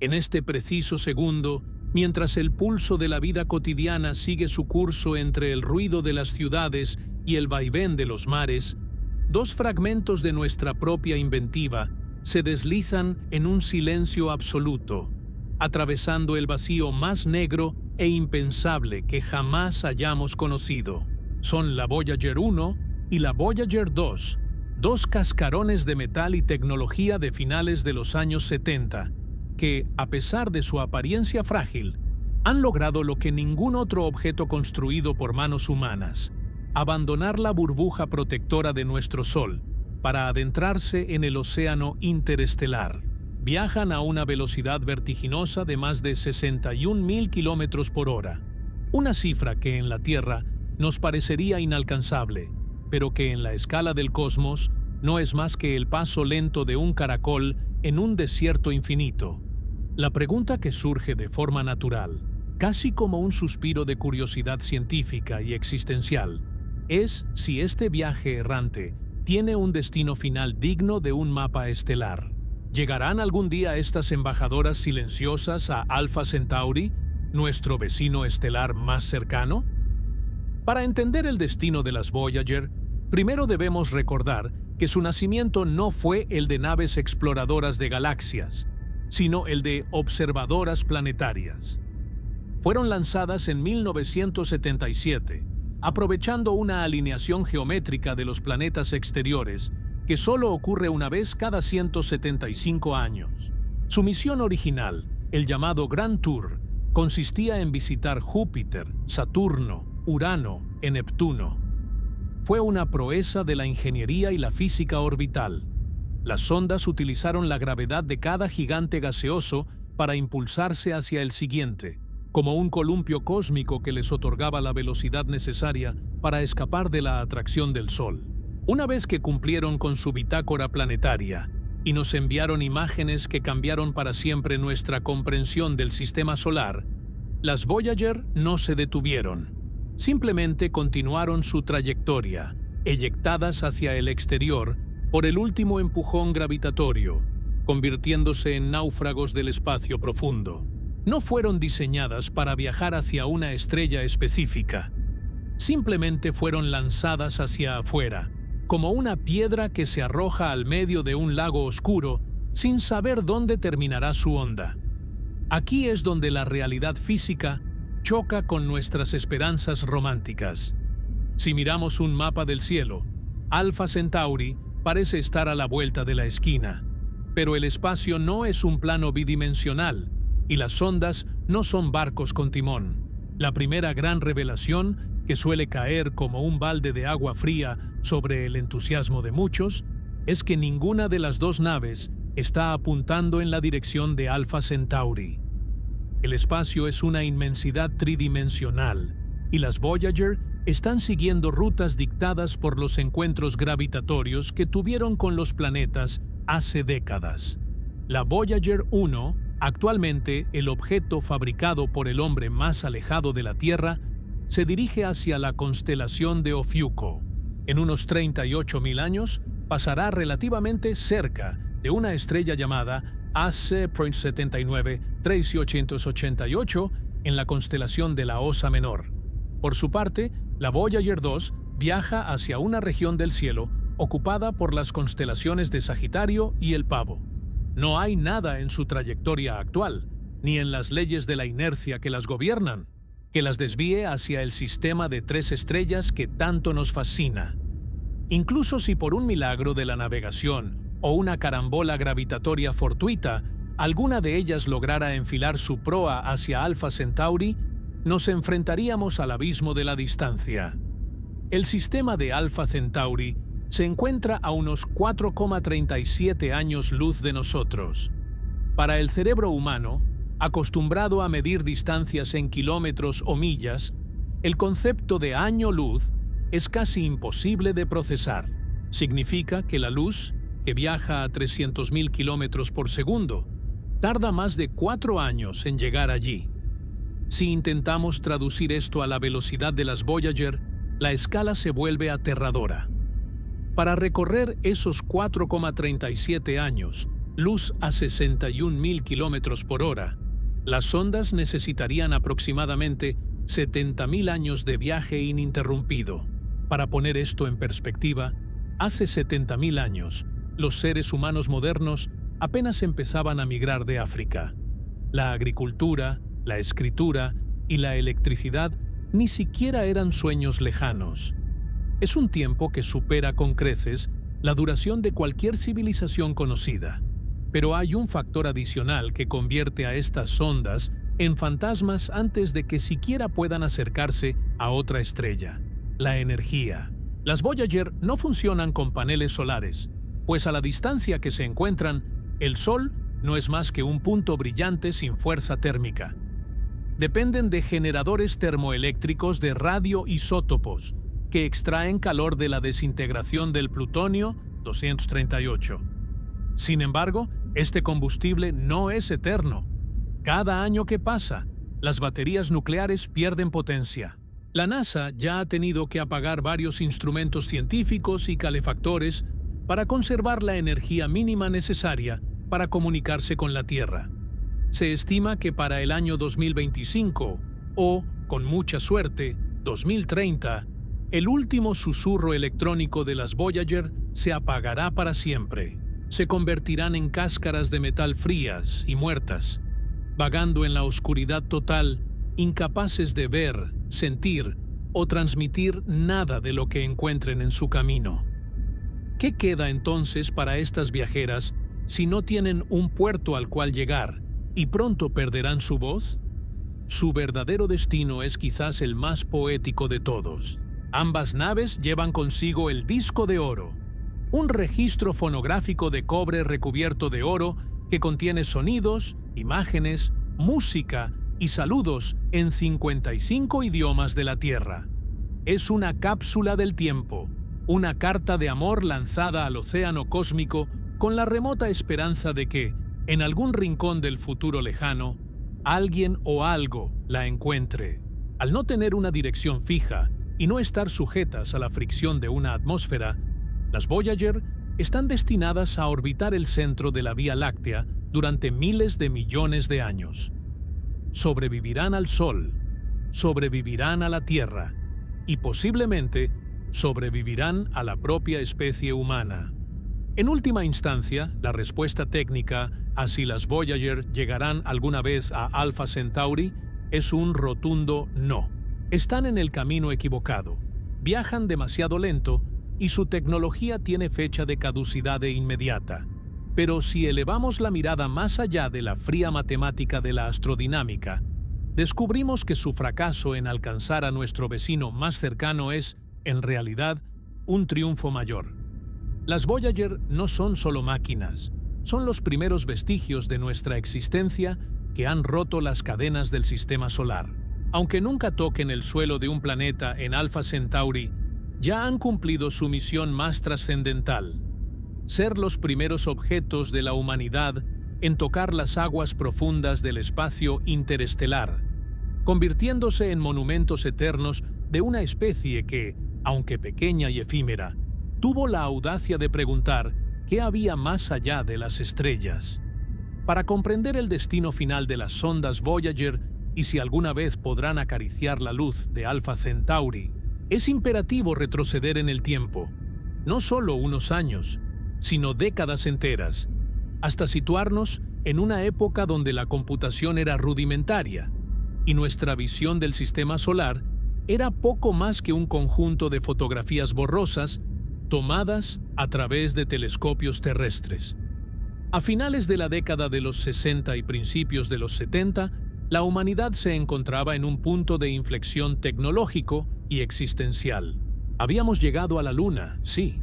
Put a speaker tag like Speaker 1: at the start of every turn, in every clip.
Speaker 1: En este preciso segundo, mientras el pulso de la vida cotidiana sigue su curso entre el ruido de las ciudades y el vaivén de los mares, dos fragmentos de nuestra propia inventiva se deslizan en un silencio absoluto, atravesando el vacío más negro e impensable que jamás hayamos conocido. Son la Voyager 1 y la Voyager 2, dos cascarones de metal y tecnología de finales de los años 70, que, a pesar de su apariencia frágil, han logrado lo que ningún otro objeto construido por manos humanas: abandonar la burbuja protectora de nuestro Sol para adentrarse en el océano interestelar. Viajan a una velocidad vertiginosa de más de 61.000 kilómetros por hora, una cifra que en la Tierra nos parecería inalcanzable, pero que en la escala del cosmos no es más que el paso lento de un caracol en un desierto infinito. La pregunta que surge de forma natural, casi como un suspiro de curiosidad científica y existencial, es si este viaje errante tiene un destino final digno de un mapa estelar. ¿Llegarán algún día estas embajadoras silenciosas a Alpha Centauri, nuestro vecino estelar más cercano? Para entender el destino de las Voyager, primero debemos recordar que su nacimiento no fue el de naves exploradoras de galaxias, sino el de observadoras planetarias. Fueron lanzadas en 1977, aprovechando una alineación geométrica de los planetas exteriores que solo ocurre una vez cada 175 años. Su misión original, el llamado Grand Tour, consistía en visitar Júpiter, Saturno, Urano y Neptuno. Fue una proeza de la ingeniería y la física orbital. Las sondas utilizaron la gravedad de cada gigante gaseoso para impulsarse hacia el siguiente, como un columpio cósmico que les otorgaba la velocidad necesaria para escapar de la atracción del Sol. Una vez que cumplieron con su bitácora planetaria y nos enviaron imágenes que cambiaron para siempre nuestra comprensión del sistema solar, las Voyager no se detuvieron. Simplemente continuaron su trayectoria, eyectadas hacia el exterior por el último empujón gravitatorio, convirtiéndose en náufragos del espacio profundo. No fueron diseñadas para viajar hacia una estrella específica. Simplemente fueron lanzadas hacia afuera, como una piedra que se arroja al medio de un lago oscuro sin saber dónde terminará su onda. Aquí es donde la realidad física choca con nuestras esperanzas románticas. Si miramos un mapa del cielo, Alpha Centauri parece estar a la vuelta de la esquina, pero el espacio no es un plano bidimensional y las sondas no son barcos con timón. La primera gran revelación, que suele caer como un balde de agua fría sobre el entusiasmo de muchos, es que ninguna de las dos naves está apuntando en la dirección de Alpha Centauri. El espacio es una inmensidad tridimensional, y las Voyager están siguiendo rutas dictadas por los encuentros gravitatorios que tuvieron con los planetas hace décadas. La Voyager 1, actualmente el objeto fabricado por el hombre más alejado de la Tierra, se dirige hacia la constelación de Ofiuco. En unos 38.000 años, pasará relativamente cerca de una estrella llamada AC.793888 en la constelación de la Osa Menor. Por su parte, la Voyager 2 viaja hacia una región del cielo ocupada por las constelaciones de Sagitario y el Pavo. No hay nada en su trayectoria actual, ni en las leyes de la inercia que las gobiernan, que las desvíe hacia el sistema de 3 estrellas que tanto nos fascina. Incluso si por un milagro de la navegación o una carambola gravitatoria fortuita, alguna de ellas lograra enfilar su proa hacia Alpha Centauri, nos enfrentaríamos al abismo de la distancia. El sistema de Alpha Centauri se encuentra a unos 4,37 años luz de nosotros. Para el cerebro humano, acostumbrado a medir distancias en kilómetros o millas, el concepto de año luz es casi imposible de procesar. Significa que la luz, que viaja a 300.000 kilómetros por segundo, tarda más de 4 años en llegar allí. Si intentamos traducir esto a la velocidad de las Voyager, la escala se vuelve aterradora. Para recorrer esos 4,37 años, luz a 61.000 kilómetros por hora, las sondas necesitarían aproximadamente 70.000 años de viaje ininterrumpido. Para poner esto en perspectiva, hace 70.000 años, los seres humanos modernos apenas empezaban a migrar de África. La agricultura, la escritura y la electricidad ni siquiera eran sueños lejanos. Es un tiempo que supera con creces la duración de cualquier civilización conocida. Pero hay un factor adicional que convierte a estas sondas en fantasmas antes de que siquiera puedan acercarse a otra estrella: la energía. Las Voyager no funcionan con paneles solares, pues a la distancia que se encuentran, el Sol no es más que un punto brillante sin fuerza térmica. Dependen de generadores termoeléctricos de radioisótopos, que extraen calor de la desintegración del plutonio 238. Sin embargo, este combustible no es eterno. Cada año que pasa, las baterías nucleares pierden potencia. La NASA ya ha tenido que apagar varios instrumentos científicos y calefactores para conservar la energía mínima necesaria para comunicarse con la Tierra. Se estima que para el año 2025, o, con mucha suerte, 2030, el último susurro electrónico de las Voyager se apagará para siempre. Se convertirán en cáscaras de metal frías y muertas, vagando en la oscuridad total, incapaces de ver, sentir o transmitir nada de lo que encuentren en su camino. ¿Qué queda entonces para estas viajeras si no tienen un puerto al cual llegar y pronto perderán su voz? Su verdadero destino es quizás el más poético de todos. Ambas naves llevan consigo el disco de oro, un registro fonográfico de cobre recubierto de oro que contiene sonidos, imágenes, música y saludos en 55 idiomas de la Tierra. Es una cápsula del tiempo, una carta de amor lanzada al océano cósmico con la remota esperanza de que, en algún rincón del futuro lejano, alguien o algo la encuentre. Al no tener una dirección fija y no estar sujetas a la fricción de una atmósfera, las Voyager están destinadas a orbitar el centro de la Vía Láctea durante miles de millones de años. Sobrevivirán al Sol, sobrevivirán a la Tierra y posiblemente sobrevivirán a la propia especie humana. En última instancia, la respuesta técnica a si las Voyager llegarán alguna vez a Alpha Centauri es un rotundo no. Están en el camino equivocado, viajan demasiado lento y su tecnología tiene fecha de caducidad inmediata. Pero si elevamos la mirada más allá de la fría matemática de la astrodinámica, descubrimos que su fracaso en alcanzar a nuestro vecino más cercano es, en realidad, un triunfo mayor. Las Voyager no son solo máquinas, son los primeros vestigios de nuestra existencia que han roto las cadenas del sistema solar. Aunque nunca toquen el suelo de un planeta en Alpha Centauri, ya han cumplido su misión más trascendental: ser los primeros objetos de la humanidad en tocar las aguas profundas del espacio interestelar, convirtiéndose en monumentos eternos de una especie que, aunque pequeña y efímera, tuvo la audacia de preguntar qué había más allá de las estrellas. Para comprender el destino final de las sondas Voyager y si alguna vez podrán acariciar la luz de Alpha Centauri, es imperativo retroceder en el tiempo, no solo unos años, sino décadas enteras, hasta situarnos en una época donde la computación era rudimentaria y nuestra visión del sistema solar era poco más que un conjunto de fotografías borrosas tomadas a través de telescopios terrestres. A finales de la década de los 60 y principios de los 70, la humanidad se encontraba en un punto de inflexión tecnológico y existencial. Habíamos llegado a la Luna, sí,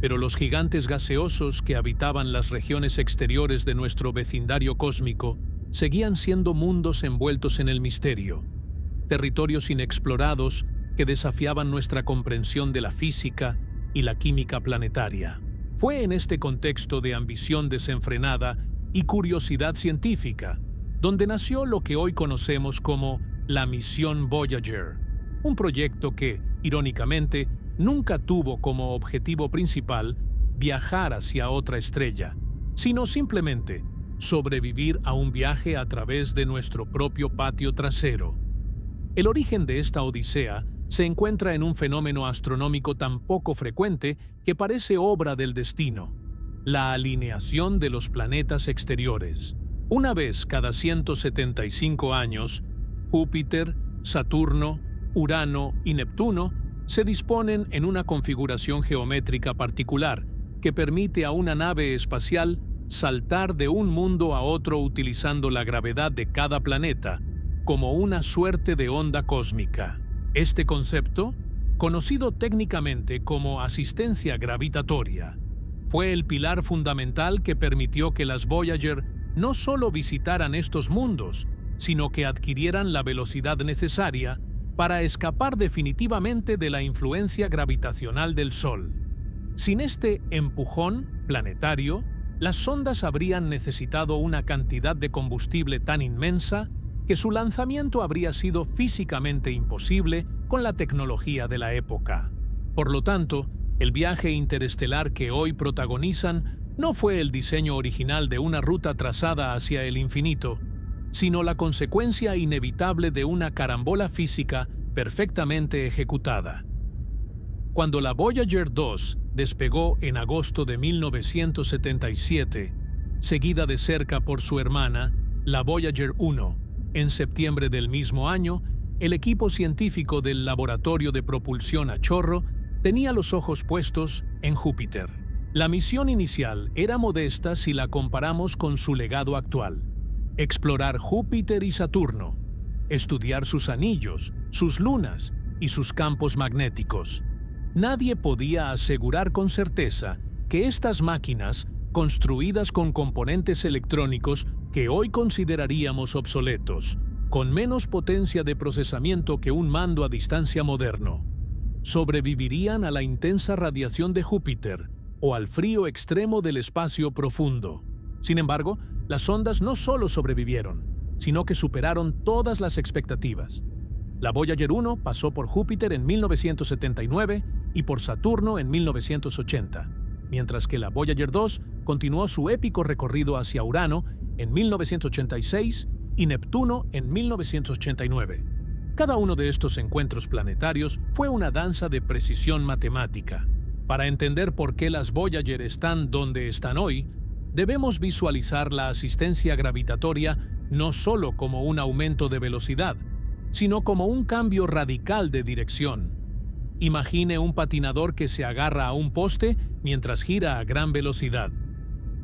Speaker 1: pero los gigantes gaseosos que habitaban las regiones exteriores de nuestro vecindario cósmico seguían siendo mundos envueltos en el misterio, territorios inexplorados que desafiaban nuestra comprensión de la física y la química planetaria. Fue en este contexto de ambición desenfrenada y curiosidad científica donde nació lo que hoy conocemos como la Misión Voyager, un proyecto que, irónicamente, nunca tuvo como objetivo principal viajar hacia otra estrella, sino simplemente sobrevivir a un viaje a través de nuestro propio patio trasero. El origen de esta odisea se encuentra en un fenómeno astronómico tan poco frecuente que parece obra del destino: la alineación de los planetas exteriores. Una vez cada 175 años, Júpiter, Saturno, Urano y Neptuno se disponen en una configuración geométrica particular que permite a una nave espacial saltar de un mundo a otro utilizando la gravedad de cada planeta como una suerte de onda cósmica. Este concepto, conocido técnicamente como asistencia gravitatoria, fue el pilar fundamental que permitió que las Voyager no solo visitaran estos mundos, sino que adquirieran la velocidad necesaria para escapar definitivamente de la influencia gravitacional del Sol. Sin este empujón planetario, las sondas habrían necesitado una cantidad de combustible tan inmensa que su lanzamiento habría sido físicamente imposible con la tecnología de la época. Por lo tanto, el viaje interestelar que hoy protagonizan no fue el diseño original de una ruta trazada hacia el infinito, sino la consecuencia inevitable de una carambola física perfectamente ejecutada. Cuando la Voyager 2 despegó en agosto de 1977, seguida de cerca por su hermana, la Voyager 1, en septiembre del mismo año, el equipo científico del Laboratorio de Propulsión a Chorro tenía los ojos puestos en Júpiter. La misión inicial era modesta si la comparamos con su legado actual: explorar Júpiter y Saturno, estudiar sus anillos, sus lunas y sus campos magnéticos. Nadie podía asegurar con certeza que estas máquinas, construidas con componentes electrónicos que hoy consideraríamos obsoletos, con menos potencia de procesamiento que un mando a distancia moderno, sobrevivirían a la intensa radiación de Júpiter o al frío extremo del espacio profundo. Sin embargo, las sondas no solo sobrevivieron, sino que superaron todas las expectativas. La Voyager 1 pasó por Júpiter en 1979 y por Saturno en 1980, mientras que la Voyager 2 continuó su épico recorrido hacia Urano en 1986 y Neptuno en 1989. Cada uno de estos encuentros planetarios fue una danza de precisión matemática. Para entender por qué las Voyager están donde están hoy, debemos visualizar la asistencia gravitatoria no solo como un aumento de velocidad, sino como un cambio radical de dirección. Imagine un patinador que se agarra a un poste mientras gira a gran velocidad.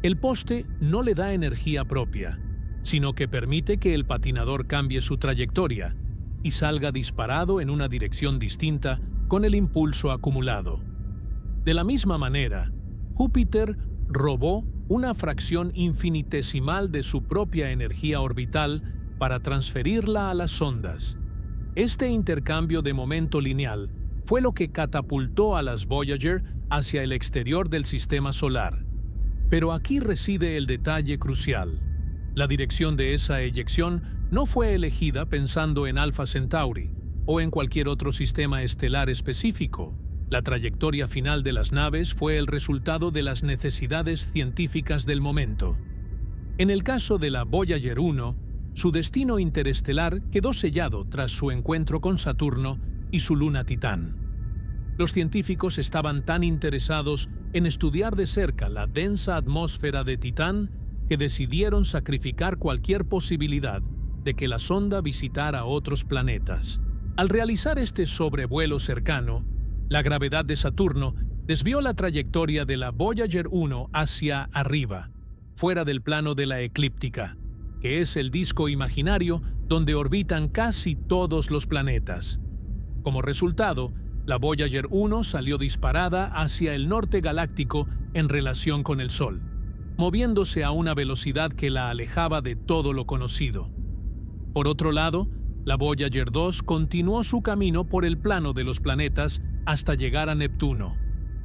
Speaker 1: El poste no le da energía propia, sino que permite que el patinador cambie su trayectoria y salga disparado en una dirección distinta con el impulso acumulado. De la misma manera, Júpiter robó una fracción infinitesimal de su propia energía orbital para transferirla a las sondas. Este intercambio de momento lineal fue lo que catapultó a las Voyager hacia el exterior del sistema solar. Pero aquí reside el detalle crucial. La dirección de esa eyección no fue elegida pensando en Alpha Centauri o en cualquier otro sistema estelar específico. La trayectoria final de las naves fue el resultado de las necesidades científicas del momento. En el caso de la Voyager 1, su destino interestelar quedó sellado tras su encuentro con Saturno y su luna Titán. Los científicos estaban tan interesados en estudiar de cerca la densa atmósfera de Titán que decidieron sacrificar cualquier posibilidad de que la sonda visitara otros planetas. Al realizar este sobrevuelo cercano, la gravedad de Saturno desvió la trayectoria de la Voyager 1 hacia arriba, fuera del plano de la eclíptica, que es el disco imaginario donde orbitan casi todos los planetas. Como resultado, la Voyager 1 salió disparada hacia el norte galáctico en relación con el Sol, moviéndose a una velocidad que la alejaba de todo lo conocido. Por otro lado, la Voyager 2 continuó su camino por el plano de los planetas hasta llegar a Neptuno.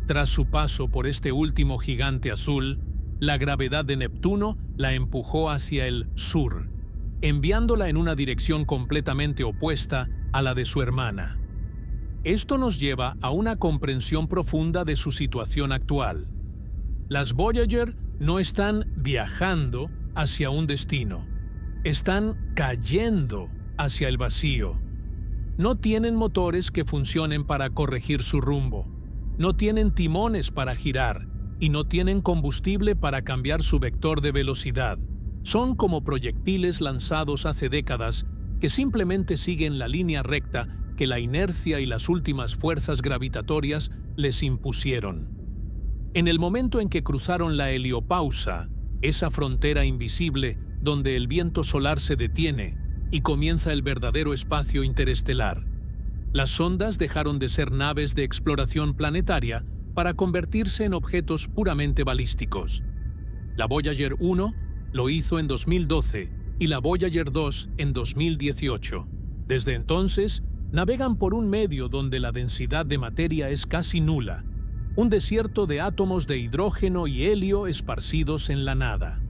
Speaker 1: Tras su paso por este último gigante azul, la gravedad de Neptuno la empujó hacia el sur, enviándola en una dirección completamente opuesta a la de su hermana. Esto nos lleva a una comprensión profunda de su situación actual. Las Voyager no están viajando hacia un destino. Están cayendo hacia el vacío. No tienen motores que funcionen para corregir su rumbo. No tienen timones para girar y no tienen combustible para cambiar su vector de velocidad. Son como proyectiles lanzados hace décadas que simplemente siguen la línea recta que la inercia y las últimas fuerzas gravitatorias les impusieron. En el momento en que cruzaron la heliopausa, esa frontera invisible donde el viento solar se detiene y comienza el verdadero espacio interestelar, las sondas dejaron de ser naves de exploración planetaria para convertirse en objetos puramente balísticos. La Voyager 1 lo hizo en 2012 y la Voyager 2 en 2018. Desde entonces, navegan por un medio donde la densidad de materia es casi nula, un desierto de átomos de hidrógeno y helio esparcidos en la nada.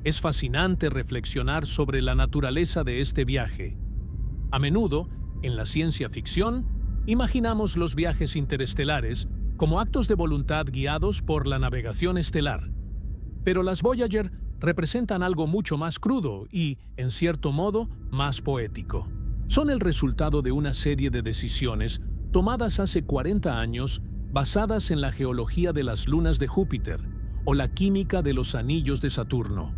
Speaker 1: Es fascinante reflexionar sobre la naturaleza de este viaje. A menudo, en la ciencia ficción, imaginamos los viajes interestelares como actos de voluntad guiados por la navegación estelar. Pero las Voyager representan algo mucho más crudo y, en cierto modo, más poético. Son el resultado de una serie de decisiones tomadas hace 40 años basadas en la geología de las lunas de Júpiter o la química de los anillos de Saturno.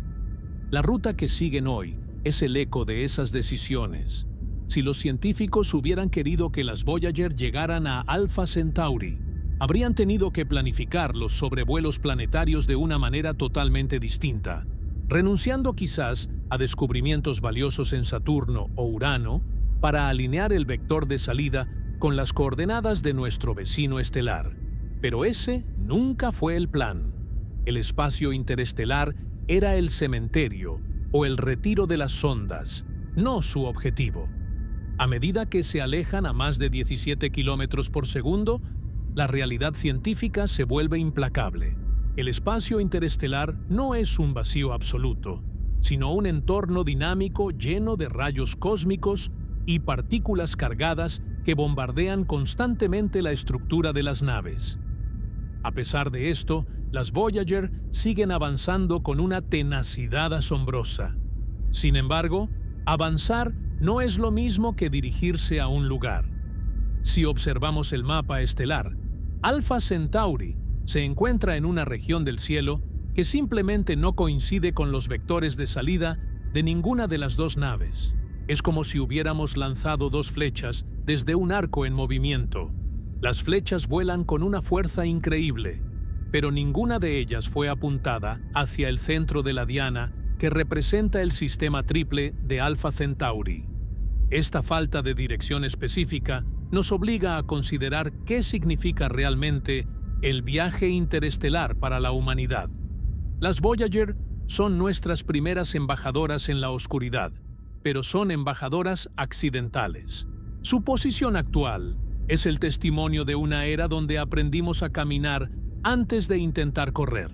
Speaker 1: La ruta que siguen hoy es el eco de esas decisiones. Si los científicos hubieran querido que las Voyager llegaran a Alpha Centauri, habrían tenido que planificar los sobrevuelos planetarios de una manera totalmente distinta, renunciando quizás a descubrimientos valiosos en Saturno o Urano para alinear el vector de salida con las coordenadas de nuestro vecino estelar. Pero ese nunca fue el plan. El espacio interestelar era el cementerio o el retiro de las sondas, no su objetivo. A medida que se alejan a más de 17 kilómetros por segundo, la realidad científica se vuelve implacable. El espacio interestelar no es un vacío absoluto, sino un entorno dinámico lleno de rayos cósmicos y partículas cargadas que bombardean constantemente la estructura de las naves. A pesar de esto, las Voyager siguen avanzando con una tenacidad asombrosa. Sin embargo, avanzar no es lo mismo que dirigirse a un lugar. Si observamos el mapa estelar, Alpha Centauri se encuentra en una región del cielo que simplemente no coincide con los vectores de salida de ninguna de las dos naves. Es como si hubiéramos lanzado dos flechas desde un arco en movimiento. Las flechas vuelan con una fuerza increíble, pero ninguna de ellas fue apuntada hacia el centro de la diana que representa el sistema triple de Alpha Centauri. Esta falta de dirección específica nos obliga a considerar qué significa realmente el viaje interestelar para la humanidad. Las Voyager son nuestras primeras embajadoras en la oscuridad, pero son embajadoras accidentales. Su posición actual es el testimonio de una era donde aprendimos a caminar antes de intentar correr.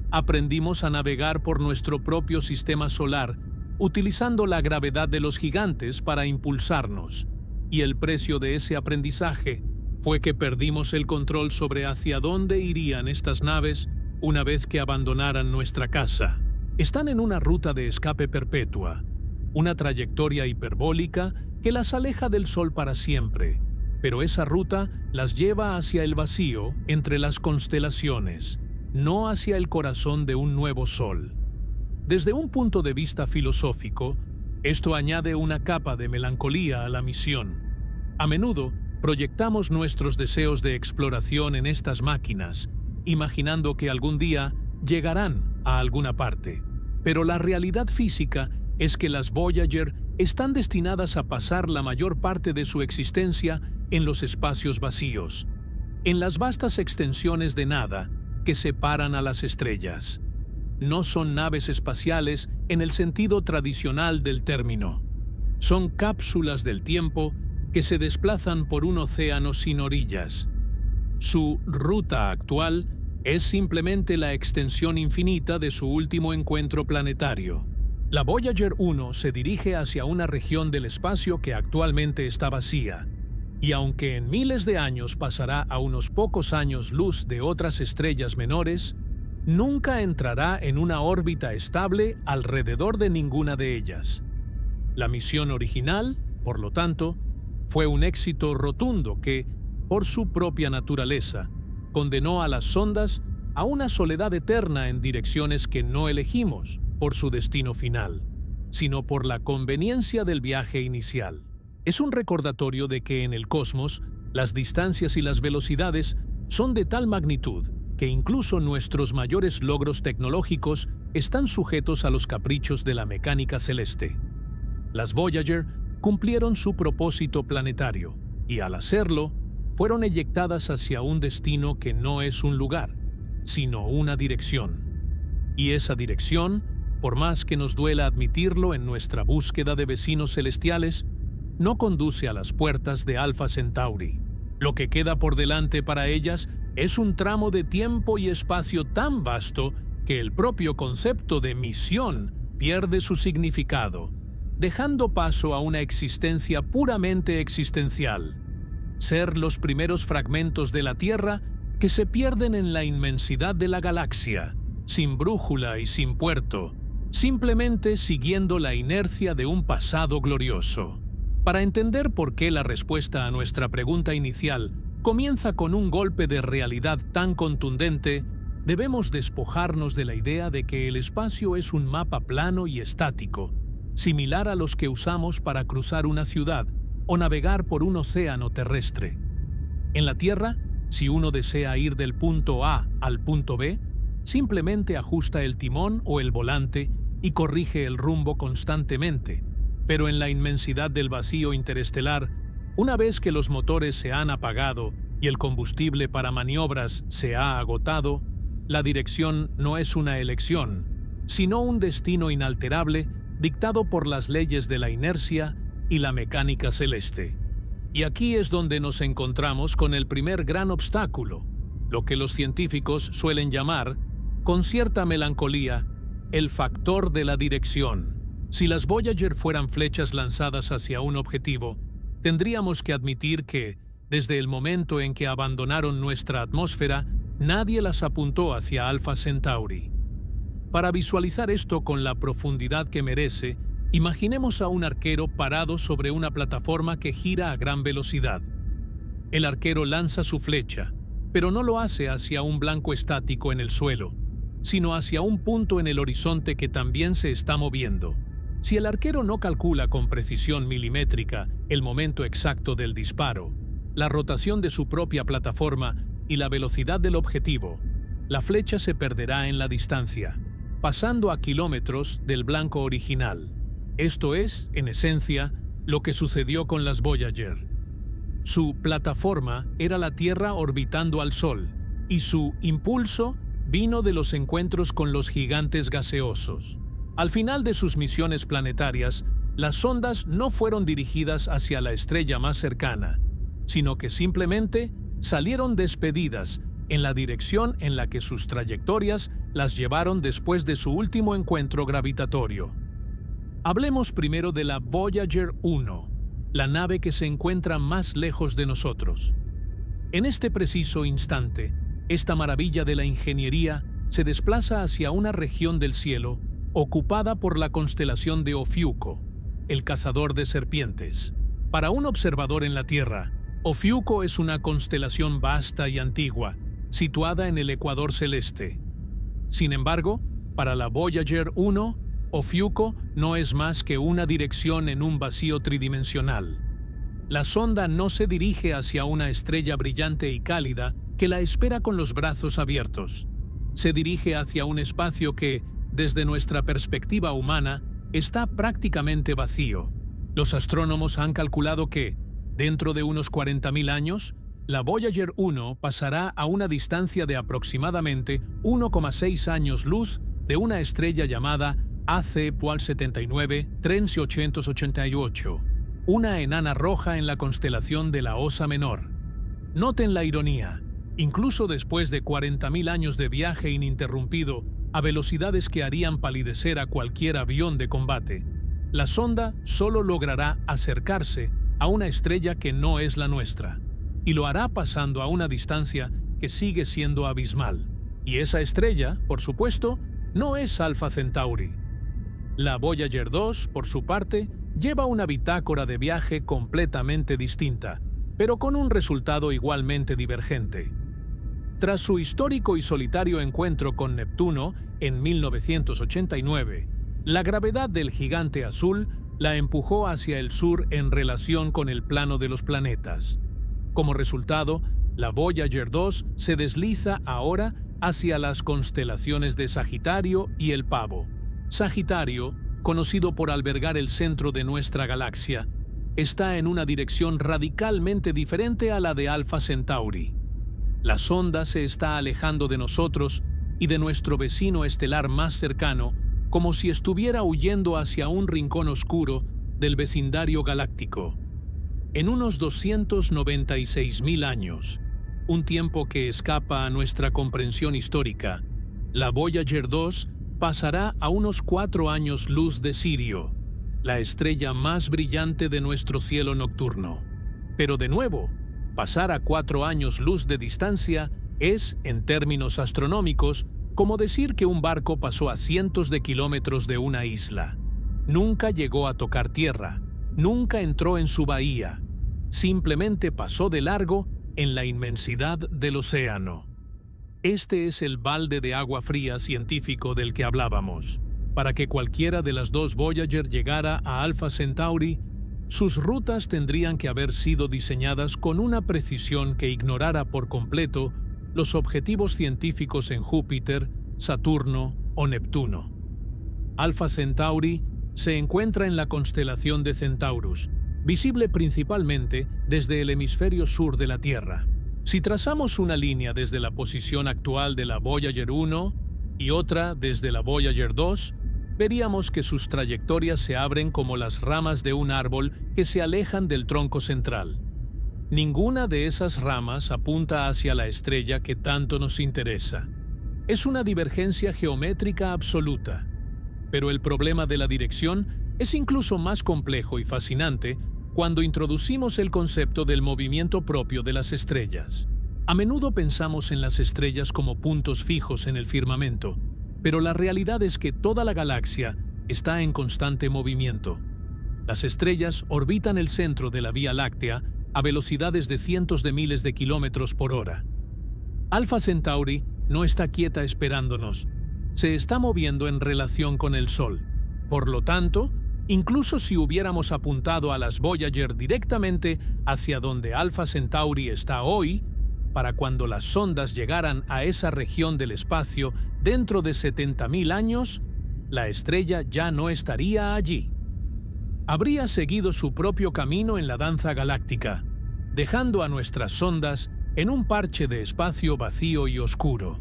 Speaker 1: Aprendimos a navegar por nuestro propio sistema solar, utilizando la gravedad de los gigantes para impulsarnos, y el precio de ese aprendizaje fue que perdimos el control sobre hacia dónde irían estas naves una vez que abandonaran nuestra casa. Están en una ruta de escape perpetua, una trayectoria hiperbólica que las aleja del Sol para siempre, pero esa ruta las lleva hacia el vacío entre las constelaciones, no hacia el corazón de un nuevo Sol. Desde un punto de vista filosófico, esto añade una capa de melancolía a la misión. A menudo, proyectamos nuestros deseos de exploración en estas máquinas, imaginando que algún día llegarán a alguna parte. Pero la realidad física es que las Voyager están destinadas a pasar la mayor parte de su existencia en los espacios vacíos, en las vastas extensiones de nada que separan a las estrellas. No son naves espaciales en el sentido tradicional del término. Son cápsulas del tiempo que se desplazan por un océano sin orillas. Su ruta actual es simplemente la extensión infinita de su último encuentro planetario. La Voyager 1 se dirige hacia una región del espacio que actualmente está vacía, y aunque en miles de años pasará a unos pocos años luz de otras estrellas menores, nunca entrará en una órbita estable alrededor de ninguna de ellas. La misión original, por lo tanto, fue un éxito rotundo que, por su propia naturaleza, condenó a las sondas a una soledad eterna en direcciones que no elegimos por su destino final, sino por la conveniencia del viaje inicial. Es un recordatorio de que en el cosmos, las distancias y las velocidades son de tal magnitud que incluso nuestros mayores logros tecnológicos están sujetos a los caprichos de la mecánica celeste. Las Voyager cumplieron su propósito planetario y, al hacerlo, fueron eyectadas hacia un destino que no es un lugar, sino una dirección. Y esa dirección, por más que nos duela admitirlo en nuestra búsqueda de vecinos celestiales, no conduce a las puertas de Alpha Centauri. Lo que queda por delante para ellas es un tramo de tiempo y espacio tan vasto que el propio concepto de misión pierde su significado, dejando paso a una existencia puramente existencial. Ser los primeros fragmentos de la Tierra que se pierden en la inmensidad de la galaxia, sin brújula y sin puerto, simplemente siguiendo la inercia de un pasado glorioso. Para entender por qué la respuesta a nuestra pregunta inicial comienza con un golpe de realidad tan contundente, debemos despojarnos de la idea de que el espacio es un mapa plano y estático, similar a los que usamos para cruzar una ciudad o navegar por un océano terrestre. En la Tierra, si uno desea ir del punto A al punto B, simplemente ajusta el timón o el volante y corrige el rumbo constantemente. Pero en la inmensidad del vacío interestelar, una vez que los motores se han apagado y el combustible para maniobras se ha agotado, la dirección no es una elección, sino un destino inalterable dictado por las leyes de la inercia y la mecánica celeste. Y aquí es donde nos encontramos con el primer gran obstáculo, lo que los científicos suelen llamar, con cierta melancolía, el factor de la dirección. Si las Voyager fueran flechas lanzadas hacia un objetivo, tendríamos que admitir que, desde el momento en que abandonaron nuestra atmósfera, nadie las apuntó hacia Alpha Centauri. Para visualizar esto con la profundidad que merece, imaginemos a un arquero parado sobre una plataforma que gira a gran velocidad. El arquero lanza su flecha, pero no lo hace hacia un blanco estático en el suelo, sino hacia un punto en el horizonte que también se está moviendo. Si el arquero no calcula con precisión milimétrica el momento exacto del disparo, la rotación de su propia plataforma y la velocidad del objetivo, la flecha se perderá en la distancia, pasando a kilómetros del blanco original. Esto es, en esencia, lo que sucedió con las Voyager. Su plataforma era la Tierra orbitando al Sol, y su impulso vino de los encuentros con los gigantes gaseosos. Al final de sus misiones planetarias, las sondas no fueron dirigidas hacia la estrella más cercana, sino que simplemente salieron despedidas en la dirección en la que sus trayectorias las llevaron después de su último encuentro gravitatorio. Hablemos primero de la Voyager 1, la nave que se encuentra más lejos de nosotros. En este preciso instante, esta maravilla de la ingeniería se desplaza hacia una región del cielo ocupada por la constelación de Ofiuco, el cazador de serpientes. Para un observador en la Tierra, Ofiuco es una constelación vasta y antigua, situada en el ecuador celeste. Sin embargo, para la Voyager 1, Ofiuco no es más que una dirección en un vacío tridimensional. La sonda no se dirige hacia una estrella brillante y cálida que la espera con los brazos abiertos. Se dirige hacia un espacio que, desde nuestra perspectiva humana, está prácticamente vacío. Los astrónomos han calculado que, dentro de unos 40.000 años, la Voyager 1 pasará a una distancia de aproximadamente 1,6 años luz de una estrella llamada AC Poal 79 3888, una enana roja en la constelación de la Osa Menor. Noten la ironía. Incluso después de 40.000 años de viaje ininterrumpido a velocidades que harían palidecer a cualquier avión de combate, la sonda solo logrará acercarse a una estrella que no es la nuestra, y lo hará pasando a una distancia que sigue siendo abismal. Y esa estrella, por supuesto, no es Alpha Centauri. La Voyager 2, por su parte, lleva una bitácora de viaje completamente distinta, pero con un resultado igualmente divergente. Tras su histórico y solitario encuentro con Neptuno en 1989, la gravedad del gigante azul la empujó hacia el sur en relación con el plano de los planetas. Como resultado, la Voyager 2 se desliza ahora hacia las constelaciones de Sagitario y el Pavo. Sagitario, conocido por albergar el centro de nuestra galaxia, está en una dirección radicalmente diferente a la de Alpha Centauri. La sonda se está alejando de nosotros y de nuestro vecino estelar más cercano, como si estuviera huyendo hacia un rincón oscuro del vecindario galáctico. En unos 296.000 años, un tiempo que escapa a nuestra comprensión histórica, la Voyager 2 pasará a unos 4 años luz de Sirio, la estrella más brillante de nuestro cielo nocturno. Pero de nuevo, pasar a 4 años luz de distancia es, en términos astronómicos, como decir que un barco pasó a cientos de kilómetros de una isla. Nunca llegó a tocar tierra, nunca entró en su bahía, simplemente pasó de largo en la inmensidad del océano. Este es el balde de agua fría científico del que hablábamos. Para que cualquiera de las dos Voyager llegara a Alpha Centauri, sus rutas tendrían que haber sido diseñadas con una precisión que ignorara por completo los objetivos científicos en Júpiter, Saturno o Neptuno. Alpha Centauri se encuentra en la constelación de Centaurus, visible principalmente desde el hemisferio sur de la Tierra. Si trazamos una línea desde la posición actual de la Voyager 1 y otra desde la Voyager 2, veríamos que sus trayectorias se abren como las ramas de un árbol que se alejan del tronco central. Ninguna de esas ramas apunta hacia la estrella que tanto nos interesa. Es una divergencia geométrica absoluta. Pero el problema de la dirección es incluso más complejo y fascinante cuando introducimos el concepto del movimiento propio de las estrellas. A menudo pensamos en las estrellas como puntos fijos en el firmamento, pero la realidad es que toda la galaxia está en constante movimiento. Las estrellas orbitan el centro de la Vía Láctea a velocidades de cientos de miles de kilómetros por hora. Alpha Centauri no está quieta esperándonos, se está moviendo en relación con el Sol. Por lo tanto, incluso si hubiéramos apuntado a las Voyager directamente hacia donde Alpha Centauri está hoy, para cuando las sondas llegaran a esa región del espacio dentro de 70.000 años, la estrella ya no estaría allí. Habría seguido su propio camino en la danza galáctica, dejando a nuestras sondas en un parche de espacio vacío y oscuro.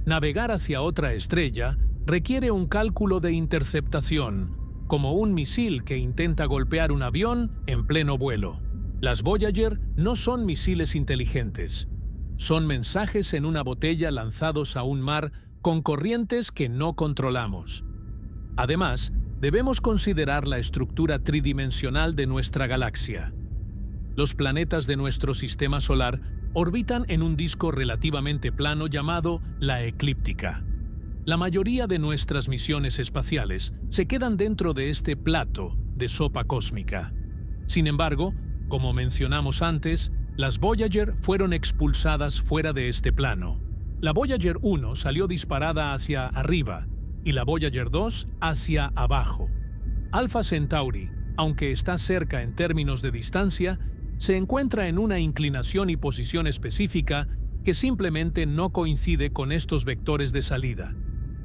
Speaker 1: Navegar hacia otra estrella requiere un cálculo de interceptación, como un misil que intenta golpear un avión en pleno vuelo. Las Voyager no son misiles inteligentes. Son mensajes en una botella lanzados a un mar con corrientes que no controlamos. Además, debemos considerar la estructura tridimensional de nuestra galaxia. Los planetas de nuestro sistema solar orbitan en un disco relativamente plano llamado la eclíptica. La mayoría de nuestras misiones espaciales se quedan dentro de este plato de sopa cósmica. Sin embargo, como mencionamos antes, las Voyager fueron expulsadas fuera de este plano. La Voyager 1 salió disparada hacia arriba y la Voyager 2 hacia abajo. Alpha Centauri, aunque está cerca en términos de distancia, se encuentra en una inclinación y posición específica que simplemente no coincide con estos vectores de salida.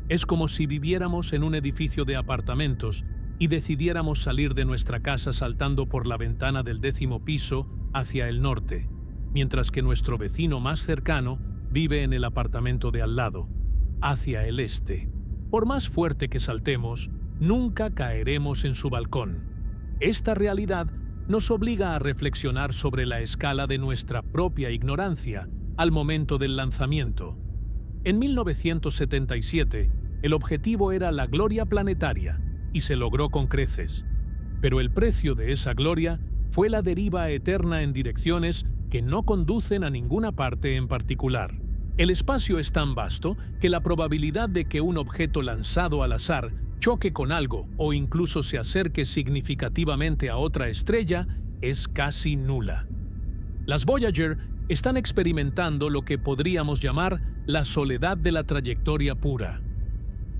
Speaker 1: Es como si viviéramos en un edificio de apartamentos y decidiéramos salir de nuestra casa saltando por la ventana del 10º piso hacia el norte, mientras que nuestro vecino más cercano vive en el apartamento de al lado, hacia el este. Por más fuerte que saltemos, nunca caeremos en su balcón. Esta realidad nos obliga a reflexionar sobre la escala de nuestra propia ignorancia al momento del lanzamiento. En 1977, el objetivo era la gloria planetaria y se logró con creces. Pero el precio de esa gloria fue la deriva eterna en direcciones que no conducen a ninguna parte en particular. El espacio es tan vasto que la probabilidad de que un objeto lanzado al azar choque con algo o incluso se acerque significativamente a otra estrella es casi nula. Las Voyager están experimentando lo que podríamos llamar la soledad de la trayectoria pura.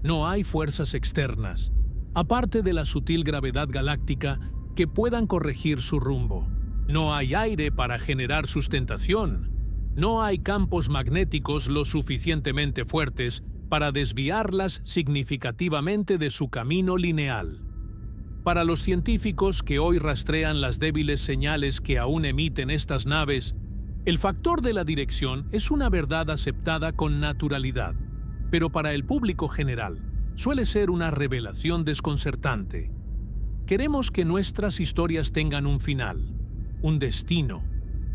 Speaker 1: No hay fuerzas externas, aparte de la sutil gravedad galáctica, que puedan corregir su rumbo. No hay aire para generar sustentación. No hay campos magnéticos lo suficientemente fuertes para desviarlas significativamente de su camino lineal. Para los científicos que hoy rastrean las débiles señales que aún emiten estas naves, el factor de la dirección es una verdad aceptada con naturalidad, pero para el público general suele ser una revelación desconcertante. Queremos que nuestras historias tengan un final, un destino,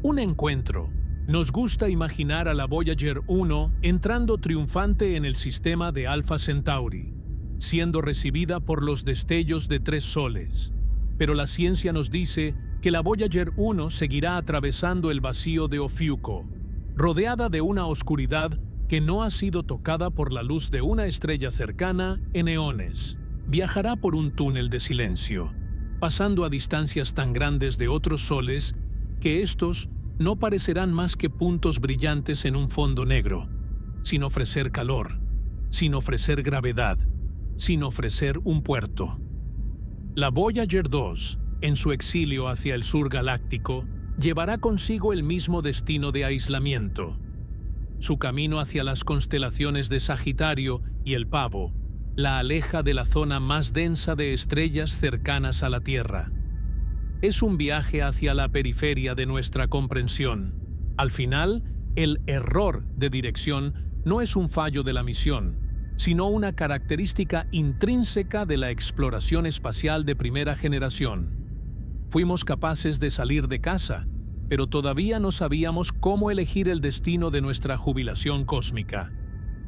Speaker 1: un encuentro. Nos gusta imaginar a la Voyager 1 entrando triunfante en el sistema de Alpha Centauri, siendo recibida por los destellos de 3 soles. Pero la ciencia nos dice que la Voyager 1 seguirá atravesando el vacío de Ofiuco, rodeada de una oscuridad que no ha sido tocada por la luz de una estrella cercana en eones. Viajará por un túnel de silencio, pasando a distancias tan grandes de otros soles que estos no parecerán más que puntos brillantes en un fondo negro, sin ofrecer calor, sin ofrecer gravedad, sin ofrecer un puerto. La Voyager 2, en su exilio hacia el sur galáctico, llevará consigo el mismo destino de aislamiento. Su camino hacia las constelaciones de Sagitario y el Pavo la aleja de la zona más densa de estrellas cercanas a la Tierra. Es un viaje hacia la periferia de nuestra comprensión. Al final, el error de dirección no es un fallo de la misión, sino una característica intrínseca de la exploración espacial de primera generación. Fuimos capaces de salir de casa, pero todavía no sabíamos cómo elegir el destino de nuestra jubilación cósmica.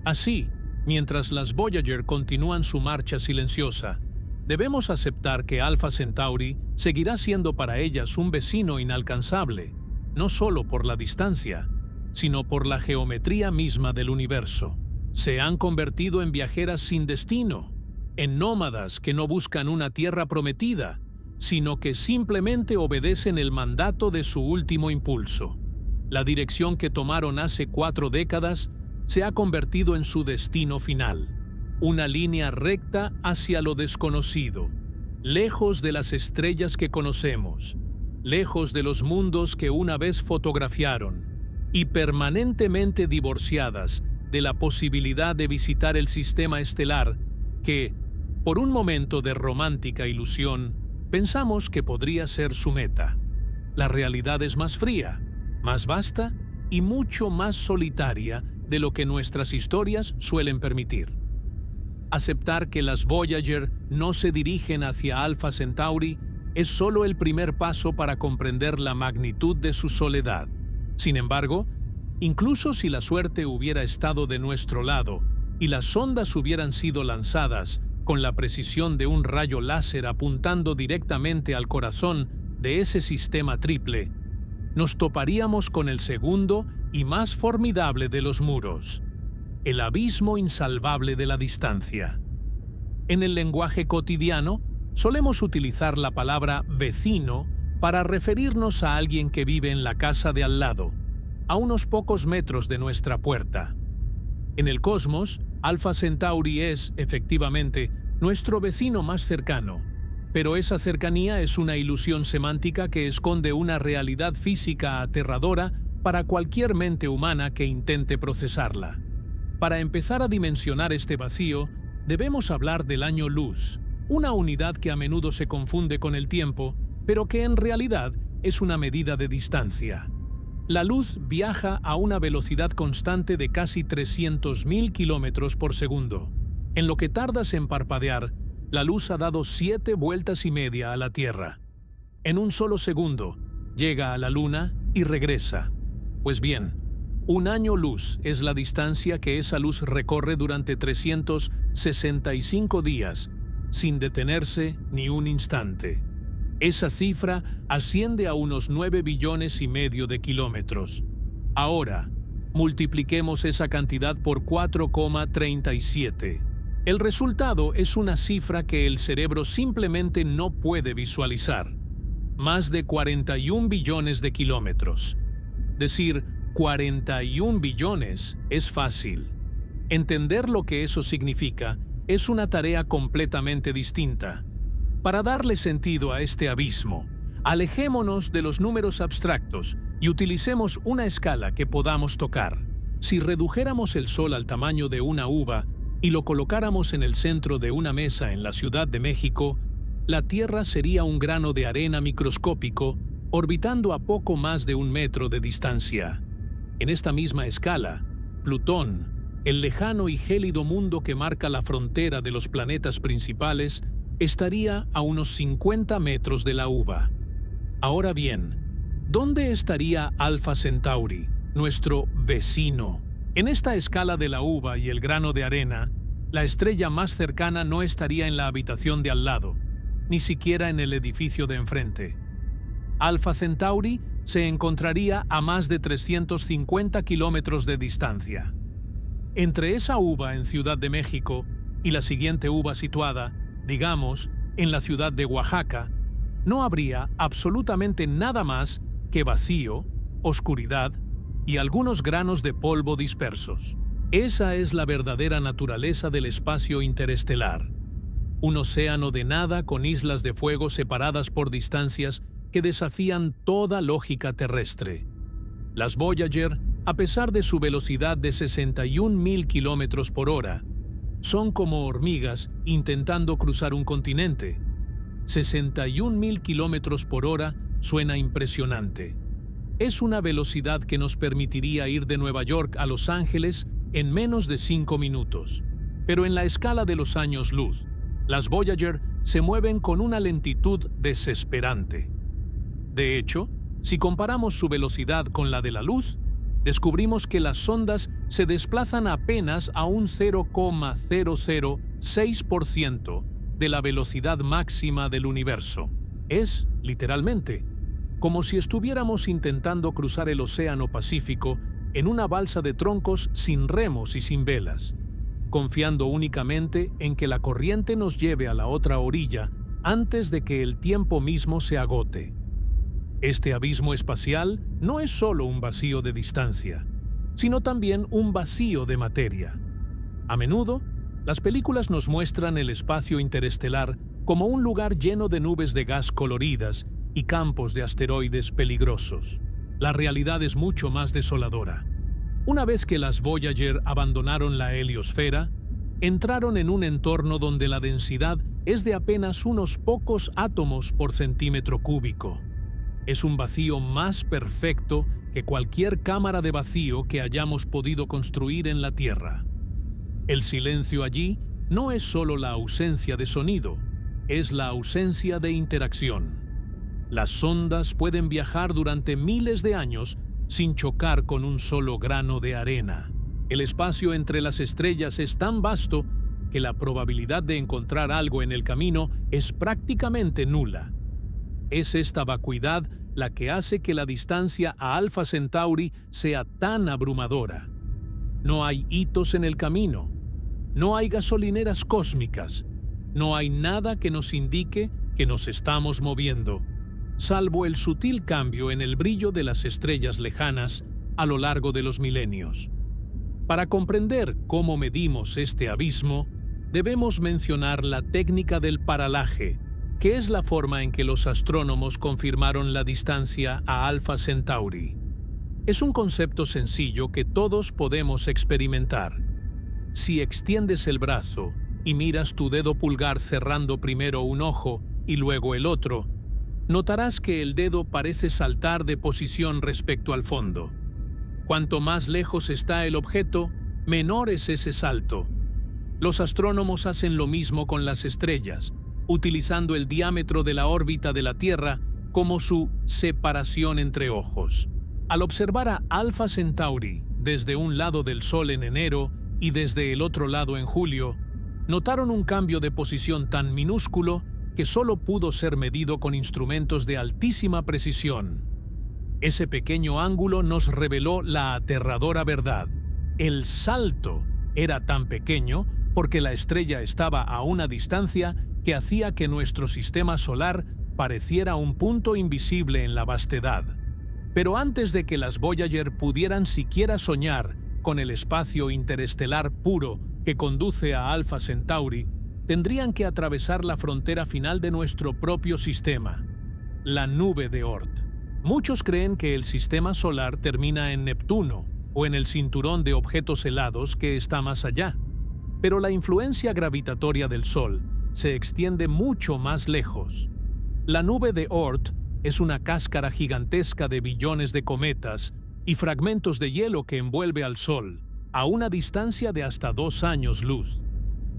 Speaker 1: Así, mientras las Voyager continúan su marcha silenciosa, debemos aceptar que Alpha Centauri seguirá siendo para ellas un vecino inalcanzable, no solo por la distancia, sino por la geometría misma del universo. Se han convertido en viajeras sin destino, en nómadas que no buscan una tierra prometida, sino que simplemente obedecen el mandato de su último impulso. La dirección que tomaron hace 4 décadas se ha convertido en su destino final. Una línea recta hacia lo desconocido, lejos de las estrellas que conocemos, lejos de los mundos que una vez fotografiaron, y permanentemente divorciadas de la posibilidad de visitar el sistema estelar que, por un momento de romántica ilusión, pensamos que podría ser su meta. La realidad es más fría, más vasta y mucho más solitaria de lo que nuestras historias suelen permitir. Aceptar que las Voyager no se dirigen hacia Alpha Centauri es solo el primer paso para comprender la magnitud de su soledad. Sin embargo, incluso si la suerte hubiera estado de nuestro lado y las sondas hubieran sido lanzadas con la precisión de un rayo láser apuntando directamente al corazón de ese sistema triple, nos toparíamos con el segundo y más formidable de los muros, el abismo insalvable de la distancia. En el lenguaje cotidiano, solemos utilizar la palabra vecino para referirnos a alguien que vive en la casa de al lado, a unos pocos metros de nuestra puerta. En el cosmos, Alpha Centauri es, efectivamente, nuestro vecino más cercano, pero esa cercanía es una ilusión semántica que esconde una realidad física aterradora para cualquier mente humana que intente procesarla. Para empezar a dimensionar este vacío, debemos hablar del año luz, una unidad que a menudo se confunde con el tiempo, pero que en realidad es una medida de distancia. La luz viaja a una velocidad constante de casi 300.000 kilómetros por segundo. En lo que tardas en parpadear, la luz ha dado 7 vueltas y media a la Tierra. En un solo segundo, llega a la Luna y regresa. Pues bien, un año luz es la distancia que esa luz recorre durante 365 días, sin detenerse ni un instante. Esa cifra asciende a unos 9,5 billones de kilómetros. Ahora, Multipliquemos esa cantidad por 4,37. El resultado es una cifra que el cerebro simplemente no puede visualizar. Más de 41 billones de kilómetros. Decir 41 billones es fácil. Entender lo que eso significa es una tarea completamente distinta. Para darle sentido a este abismo, alejémonos de los números abstractos y utilicemos una escala que podamos tocar. Si redujéramos el Sol al tamaño de una uva y lo colocáramos en el centro de una mesa en la Ciudad de México, la Tierra sería un grano de arena microscópico orbitando a poco más de 1 metro de distancia. En esta misma escala, Plutón, el lejano y gélido mundo que marca la frontera de los planetas principales, estaría a unos 50 metros de la uva. Ahora bien, ¿dónde estaría Alpha Centauri, nuestro vecino? En esta escala de la uva y el grano de arena, la estrella más cercana no estaría en la habitación de al lado, ni siquiera en el edificio de enfrente. Alpha Centauri se encontraría a más de 350 kilómetros de distancia. Entre esa uva en Ciudad de México y la siguiente uva situada, digamos, en la ciudad de Oaxaca, no habría absolutamente nada más que vacío, oscuridad y algunos granos de polvo dispersos. Esa es la verdadera naturaleza del espacio interestelar. Un océano de nada con islas de fuego separadas por distancias que desafían toda lógica terrestre. Las Voyager, a pesar de su velocidad de 61.000 kilómetros por hora, son como hormigas intentando cruzar un continente. 61.000 kilómetros por hora suena impresionante. Es una velocidad que nos permitiría ir de Nueva York a Los Ángeles en menos de 5 minutos. Pero en la escala de los años luz, las Voyager se mueven con una lentitud desesperante. De hecho, si comparamos su velocidad con la de la luz, descubrimos que las sondas se desplazan apenas a un 0,006% de la velocidad máxima del universo. Es, literalmente, como si estuviéramos intentando cruzar el Océano Pacífico en una balsa de troncos sin remos y sin velas, confiando únicamente en que la corriente nos lleve a la otra orilla antes de que el tiempo mismo se agote. Este abismo espacial no es solo un vacío de distancia, sino también un vacío de materia. A menudo, las películas nos muestran el espacio interestelar como un lugar lleno de nubes de gas coloridas y campos de asteroides peligrosos. La realidad es mucho más desoladora. Una vez que las Voyager abandonaron la heliosfera, entraron en un entorno donde la densidad es de apenas unos pocos átomos por centímetro cúbico. Es un vacío más perfecto que cualquier cámara de vacío que hayamos podido construir en la Tierra. El silencio allí no es solo la ausencia de sonido, es la ausencia de interacción. Las sondas pueden viajar durante miles de años sin chocar con un solo grano de arena. El espacio entre las estrellas es tan vasto que la probabilidad de encontrar algo en el camino es prácticamente nula. Es esta vacuidad la que hace que la distancia a Alpha Centauri sea tan abrumadora. No hay hitos en el camino, no hay gasolineras cósmicas, no hay nada que nos indique que nos estamos moviendo, salvo el sutil cambio en el brillo de las estrellas lejanas a lo largo de los milenios. Para comprender cómo medimos este abismo, debemos mencionar la técnica del paralaje, que es la forma en que los astrónomos confirmaron la distancia a Alpha Centauri. Es un concepto sencillo que todos podemos experimentar. Si extiendes el brazo y miras tu dedo pulgar cerrando primero un ojo y luego el otro, notarás que el dedo parece saltar de posición respecto al fondo. Cuanto más lejos está el objeto, menor es ese salto. Los astrónomos hacen lo mismo con las estrellas, utilizando el diámetro de la órbita de la Tierra como su separación entre ojos. Al observar a Alpha Centauri desde un lado del Sol en enero y desde el otro lado en julio, notaron un cambio de posición tan minúsculo que solo pudo ser medido con instrumentos de altísima precisión. Ese pequeño ángulo nos reveló la aterradora verdad. El salto era tan pequeño porque la estrella estaba a una distancia que hacía que nuestro sistema solar pareciera un punto invisible en la vastedad. Pero antes de que las Voyager pudieran siquiera soñar con el espacio interestelar puro que conduce a Alpha Centauri, tendrían que atravesar la frontera final de nuestro propio sistema, la nube de Oort. Muchos creen que el sistema solar termina en Neptuno o en el cinturón de objetos helados que está más allá, pero la influencia gravitatoria del Sol se extiende mucho más lejos. La nube de Oort es una cáscara gigantesca de billones de cometas y fragmentos de hielo que envuelve al Sol, a una distancia de hasta 2 años luz.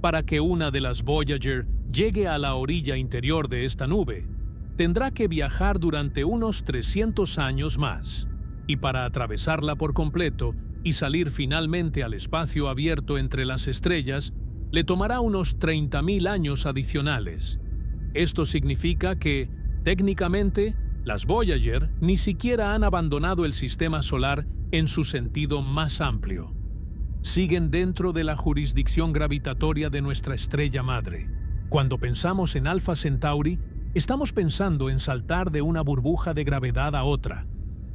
Speaker 1: Para que una de las Voyager llegue a la orilla interior de esta nube, tendrá que viajar durante unos 300 años más, y para atravesarla por completo y salir finalmente al espacio abierto entre las estrellas, le tomará unos 30.000 años adicionales. Esto significa que, técnicamente, las Voyager ni siquiera han abandonado el sistema solar en su sentido más amplio. Siguen dentro de la jurisdicción gravitatoria de nuestra estrella madre. Cuando pensamos en Alpha Centauri, estamos pensando en saltar de una burbuja de gravedad a otra,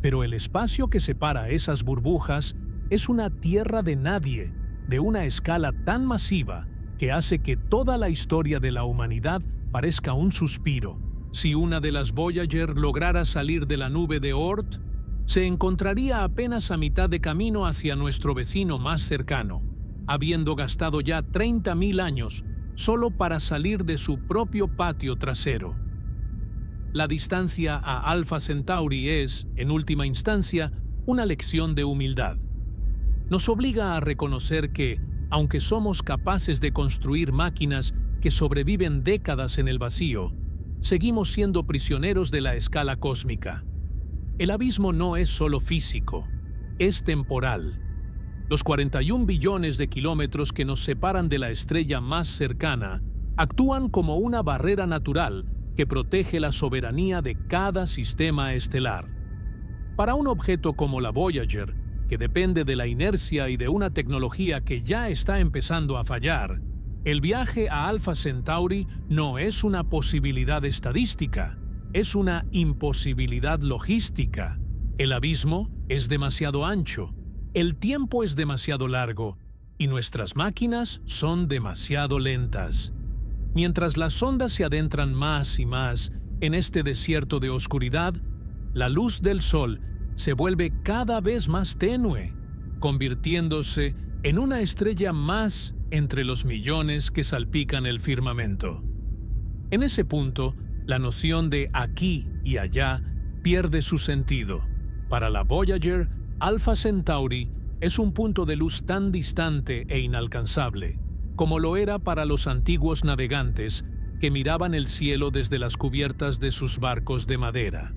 Speaker 1: pero el espacio que separa esas burbujas es una tierra de nadie, de una escala tan masiva que hace que toda la historia de la humanidad parezca un suspiro. Si una de las Voyager lograra salir de la nube de Oort, se encontraría apenas a mitad de camino hacia nuestro vecino más cercano, habiendo gastado ya 30.000 años solo para salir de su propio patio trasero. La distancia a Alpha Centauri es, en última instancia, una lección de humildad. Nos obliga a reconocer que, aunque somos capaces de construir máquinas que sobreviven décadas en el vacío, seguimos siendo prisioneros de la escala cósmica. El abismo no es solo físico, es temporal. Los 41 billones de kilómetros que nos separan de la estrella más cercana actúan como una barrera natural que protege la soberanía de cada sistema estelar. Para un objeto como la Voyager, que depende de la inercia y de una tecnología que ya está empezando a fallar, el viaje a Alpha Centauri no es una posibilidad estadística, es una imposibilidad logística. El abismo es demasiado ancho, el tiempo es demasiado largo y nuestras máquinas son demasiado lentas. Mientras las sondas se adentran más y más en este desierto de oscuridad, la luz del Sol se vuelve cada vez más tenue, convirtiéndose en una estrella más entre los millones que salpican el firmamento. En ese punto, la noción de aquí y allá pierde su sentido. Para la Voyager, Alpha Centauri es un punto de luz tan distante e inalcanzable, como lo era para los antiguos navegantes que miraban el cielo desde las cubiertas de sus barcos de madera.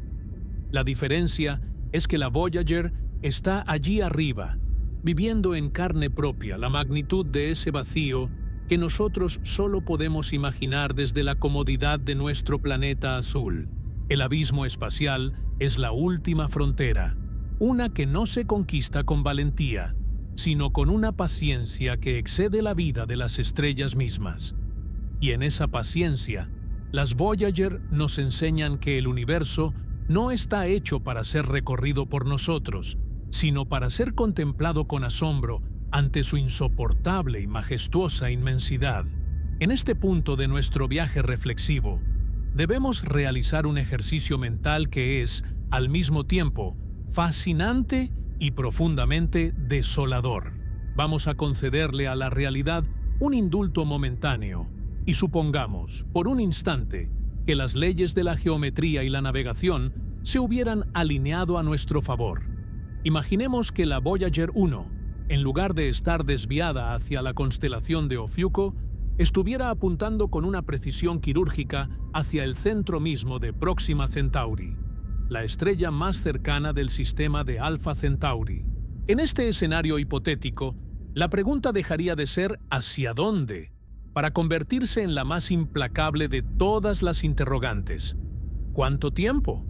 Speaker 1: La diferencia es que la Voyager está allí arriba, viviendo en carne propia la magnitud de ese vacío que nosotros solo podemos imaginar desde la comodidad de nuestro planeta azul. El abismo espacial es la última frontera, una que no se conquista con valentía, sino con una paciencia que excede la vida de las estrellas mismas. Y en esa paciencia, las Voyager nos enseñan que el universo no está hecho para ser recorrido por nosotros, sino para ser contemplado con asombro ante su insoportable y majestuosa inmensidad. En este punto de nuestro viaje reflexivo, debemos realizar un ejercicio mental que es, al mismo tiempo, fascinante y profundamente desolador. Vamos a concederle a la realidad un indulto momentáneo y supongamos, por un instante, que las leyes de la geometría y la navegación se hubieran alineado a nuestro favor. Imaginemos que la Voyager 1, en lugar de estar desviada hacia la constelación de Ofiuco, estuviera apuntando con una precisión quirúrgica hacia el centro mismo de Próxima Centauri, la estrella más cercana del sistema de Alpha Centauri. En este escenario hipotético, la pregunta dejaría de ser ¿hacia dónde?, para convertirse en la más implacable de todas las interrogantes. ¿Cuánto tiempo?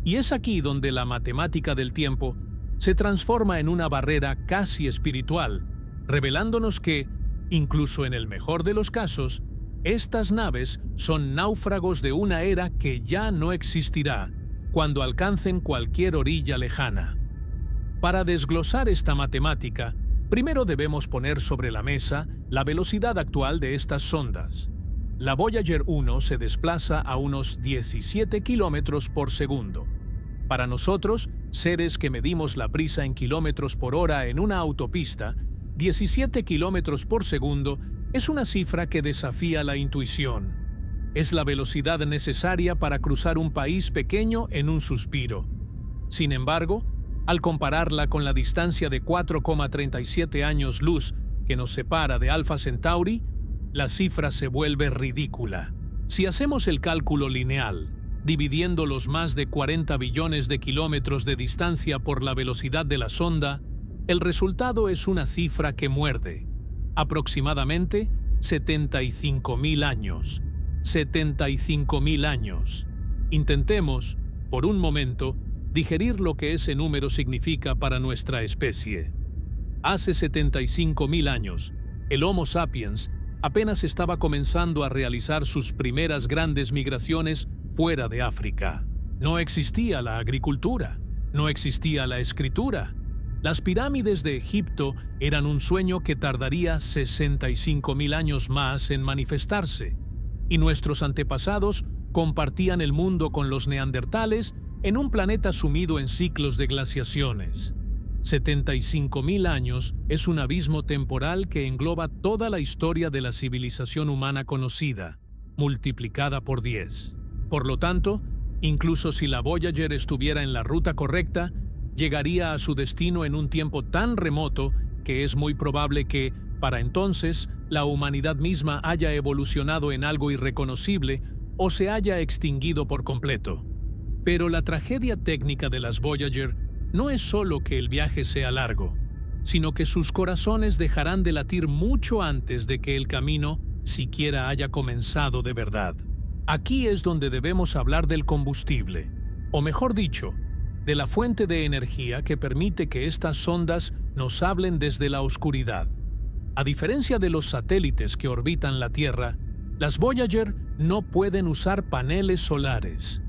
Speaker 1: Y es aquí donde la matemática del tiempo se transforma en una barrera casi espiritual, revelándonos que, incluso en el mejor de los casos, estas naves son náufragos de una era que ya no existirá cuando alcancen cualquier orilla lejana. Para desglosar esta matemática, primero debemos poner sobre la mesa la velocidad actual de estas sondas. La Voyager 1 se desplaza a unos 17 kilómetros por segundo. Para nosotros, seres que medimos la prisa en kilómetros por hora en una autopista, 17 kilómetros por segundo es una cifra que desafía la intuición. Es la velocidad necesaria para cruzar un país pequeño en un suspiro. Sin embargo, al compararla con la distancia de 4,37 años luz que nos separa de Alpha Centauri, la cifra se vuelve ridícula. Si hacemos el cálculo lineal, dividiendo los más de 40 billones de kilómetros de distancia por la velocidad de la sonda, el resultado es una cifra que muerde. Aproximadamente 75.000 años. 75.000 años. Intentemos, por un momento, digerir lo que ese número significa para nuestra especie. Hace 75.000 años, el Homo sapiens apenas estaba comenzando a realizar sus primeras grandes migraciones fuera de África. No existía la agricultura, no existía la escritura. Las pirámides de Egipto eran un sueño que tardaría 65.000 años más en manifestarse, y nuestros antepasados compartían el mundo con los neandertales en un planeta sumido en ciclos de glaciaciones. 75.000 años es un abismo temporal que engloba toda la historia de la civilización humana conocida, multiplicada por 10. Por lo tanto, incluso si la Voyager estuviera en la ruta correcta, llegaría a su destino en un tiempo tan remoto que es muy probable que, para entonces, la humanidad misma haya evolucionado en algo irreconocible o se haya extinguido por completo. Pero la tragedia técnica de las Voyager no es solo que el viaje sea largo, sino que sus corazones dejarán de latir mucho antes de que el camino siquiera haya comenzado de verdad. Aquí es donde debemos hablar del combustible, o mejor dicho, de la fuente de energía que permite que estas sondas nos hablen desde la oscuridad. A diferencia de los satélites que orbitan la Tierra, las Voyager no pueden usar paneles solares.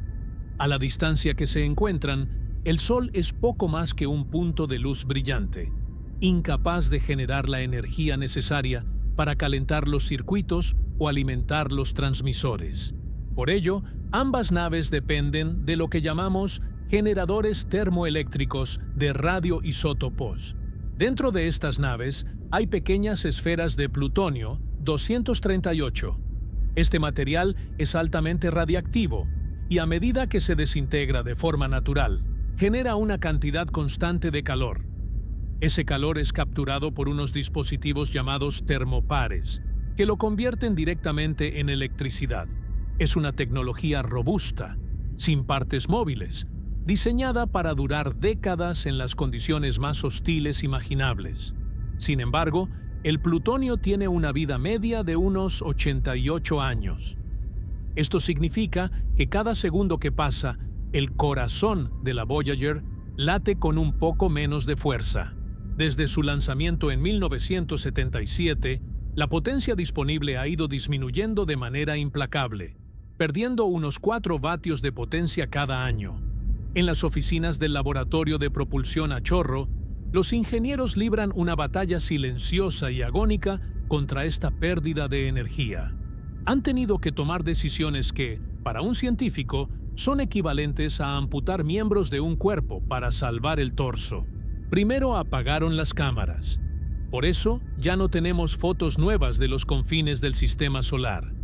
Speaker 1: A la distancia que se encuentran, el Sol es poco más que un punto de luz brillante, incapaz de generar la energía necesaria para calentar los circuitos o alimentar los transmisores. Por ello, ambas naves dependen de lo que llamamos generadores termoeléctricos de radioisótopos. Dentro de estas naves hay pequeñas esferas de plutonio 238. Este material es altamente radiactivo y a medida que se desintegra de forma natural, genera una cantidad constante de calor. Ese calor es capturado por unos dispositivos llamados termopares, que lo convierten directamente en electricidad. Es una tecnología robusta, sin partes móviles, diseñada para durar décadas en las condiciones más hostiles imaginables. Sin embargo, el plutonio tiene una vida media de unos 88 años. Esto significa que cada segundo que pasa, el corazón de la Voyager late con un poco menos de fuerza. Desde su lanzamiento en 1977, la potencia disponible ha ido disminuyendo de manera implacable, perdiendo unos 4 vatios de potencia cada año. En las oficinas del laboratorio de propulsión a chorro, los ingenieros libran una batalla silenciosa y agónica contra esta pérdida de energía. Han tenido que tomar decisiones que, para un científico, son equivalentes a amputar miembros de un cuerpo para salvar el torso. Primero apagaron las cámaras. Por eso ya no tenemos fotos nuevas de los confines del sistema solar.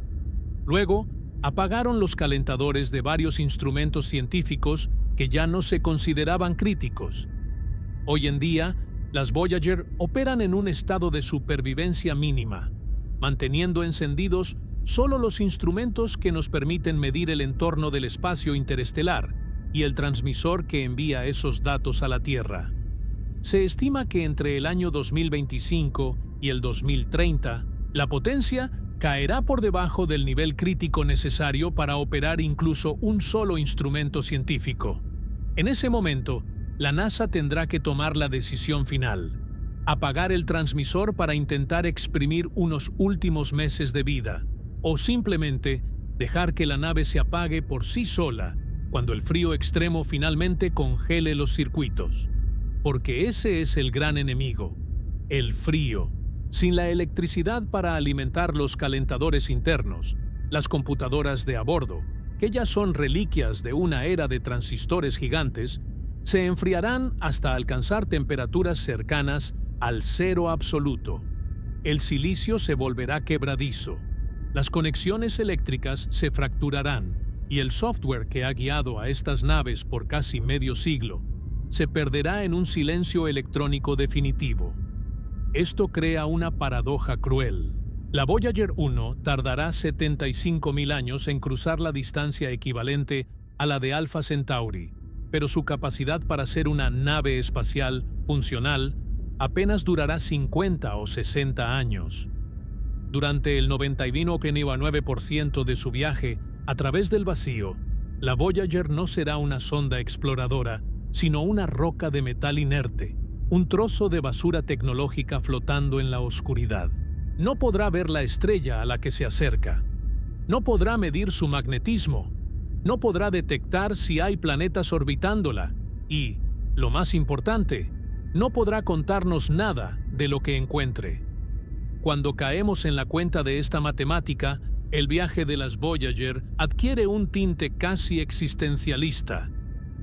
Speaker 1: Luego, apagaron los calentadores de varios instrumentos científicos que ya no se consideraban críticos. Hoy en día, las Voyager operan en un estado de supervivencia mínima, manteniendo encendidos solo los instrumentos que nos permiten medir el entorno del espacio interestelar y el transmisor que envía esos datos a la Tierra. Se estima que entre el año 2025 y el 2030, la potencia caerá por debajo del nivel crítico necesario para operar incluso un solo instrumento científico. En ese momento, la NASA tendrá que tomar la decisión final: apagar el transmisor para intentar exprimir unos últimos meses de vida, o simplemente dejar que la nave se apague por sí sola cuando el frío extremo finalmente congele los circuitos. Porque ese es el gran enemigo, el frío. Sin la electricidad para alimentar los calentadores internos, las computadoras de a bordo, que ya son reliquias de una era de transistores gigantes, se enfriarán hasta alcanzar temperaturas cercanas al cero absoluto. El silicio se volverá quebradizo. Las conexiones eléctricas se fracturarán y el software que ha guiado a estas naves por casi medio siglo se perderá en un silencio electrónico definitivo. Esto crea una paradoja cruel. La Voyager 1 tardará 75.000 años en cruzar la distancia equivalente a la de Alpha Centauri, pero su capacidad para ser una nave espacial funcional apenas durará 50 o 60 años. Durante el 99,9% de su viaje a través del vacío, la Voyager no será una sonda exploradora, sino una roca de metal inerte, un trozo de basura tecnológica flotando en la oscuridad. No podrá ver la estrella a la que se acerca. No podrá medir su magnetismo. No podrá detectar si hay planetas orbitándola. Y, lo más importante, no podrá contarnos nada de lo que encuentre. Cuando caemos en la cuenta de esta matemática, el viaje de las Voyager adquiere un tinte casi existencialista.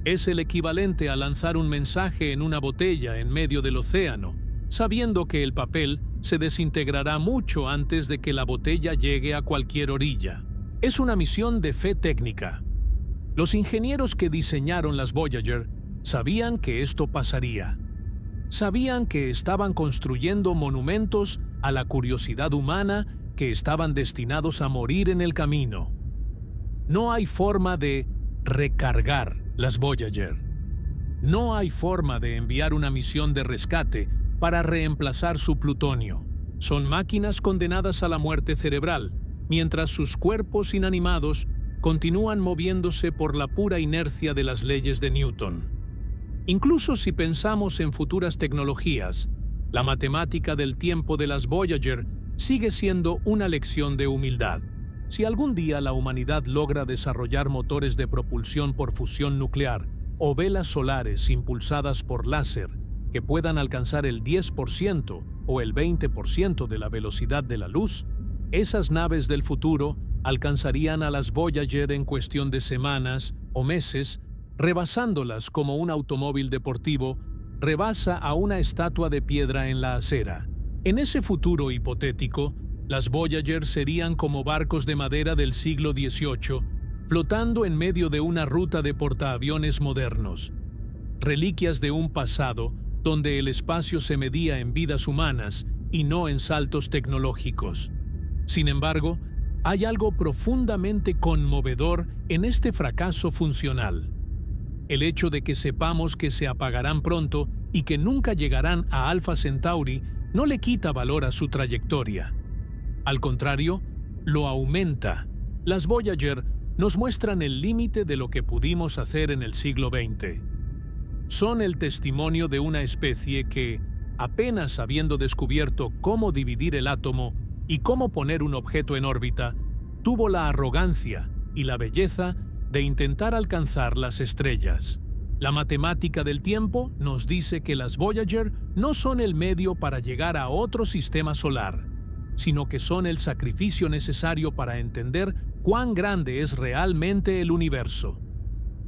Speaker 1: Es el equivalente a lanzar un mensaje en una botella en medio del océano, sabiendo que el papel se desintegrará mucho antes de que la botella llegue a cualquier orilla. Es una misión de fe técnica. Los ingenieros que diseñaron las Voyager sabían que esto pasaría. Sabían que estaban construyendo monumentos a la curiosidad humana que estaban destinados a morir en el camino. No hay forma de recargar las Voyager. No hay forma de enviar una misión de rescate para reemplazar su plutonio. Son máquinas condenadas a la muerte cerebral, mientras sus cuerpos inanimados continúan moviéndose por la pura inercia de las leyes de Newton. Incluso si pensamos en futuras tecnologías, la matemática del tiempo de las Voyager sigue siendo una lección de humildad. Si algún día la humanidad logra desarrollar motores de propulsión por fusión nuclear o velas solares impulsadas por láser que puedan alcanzar el 10% o el 20% de la velocidad de la luz, esas naves del futuro alcanzarían a las Voyager en cuestión de semanas o meses, rebasándolas como un automóvil deportivo rebasa a una estatua de piedra en la acera. En ese futuro hipotético, las Voyager serían como barcos de madera del siglo XVIII, flotando en medio de una ruta de portaaviones modernos. Reliquias de un pasado donde el espacio se medía en vidas humanas y no en saltos tecnológicos. Sin embargo, hay algo profundamente conmovedor en este fracaso funcional. El hecho de que sepamos que se apagarán pronto y que nunca llegarán a Alpha Centauri no le quita valor a su trayectoria. Al contrario, lo aumenta. Las Voyager nos muestran el límite de lo que pudimos hacer en el siglo XX. Son el testimonio de una especie que, apenas habiendo descubierto cómo dividir el átomo y cómo poner un objeto en órbita, tuvo la arrogancia y la belleza de intentar alcanzar las estrellas. La matemática del tiempo nos dice que las Voyager no son el medio para llegar a otro sistema solar, sino que son el sacrificio necesario para entender cuán grande es realmente el universo.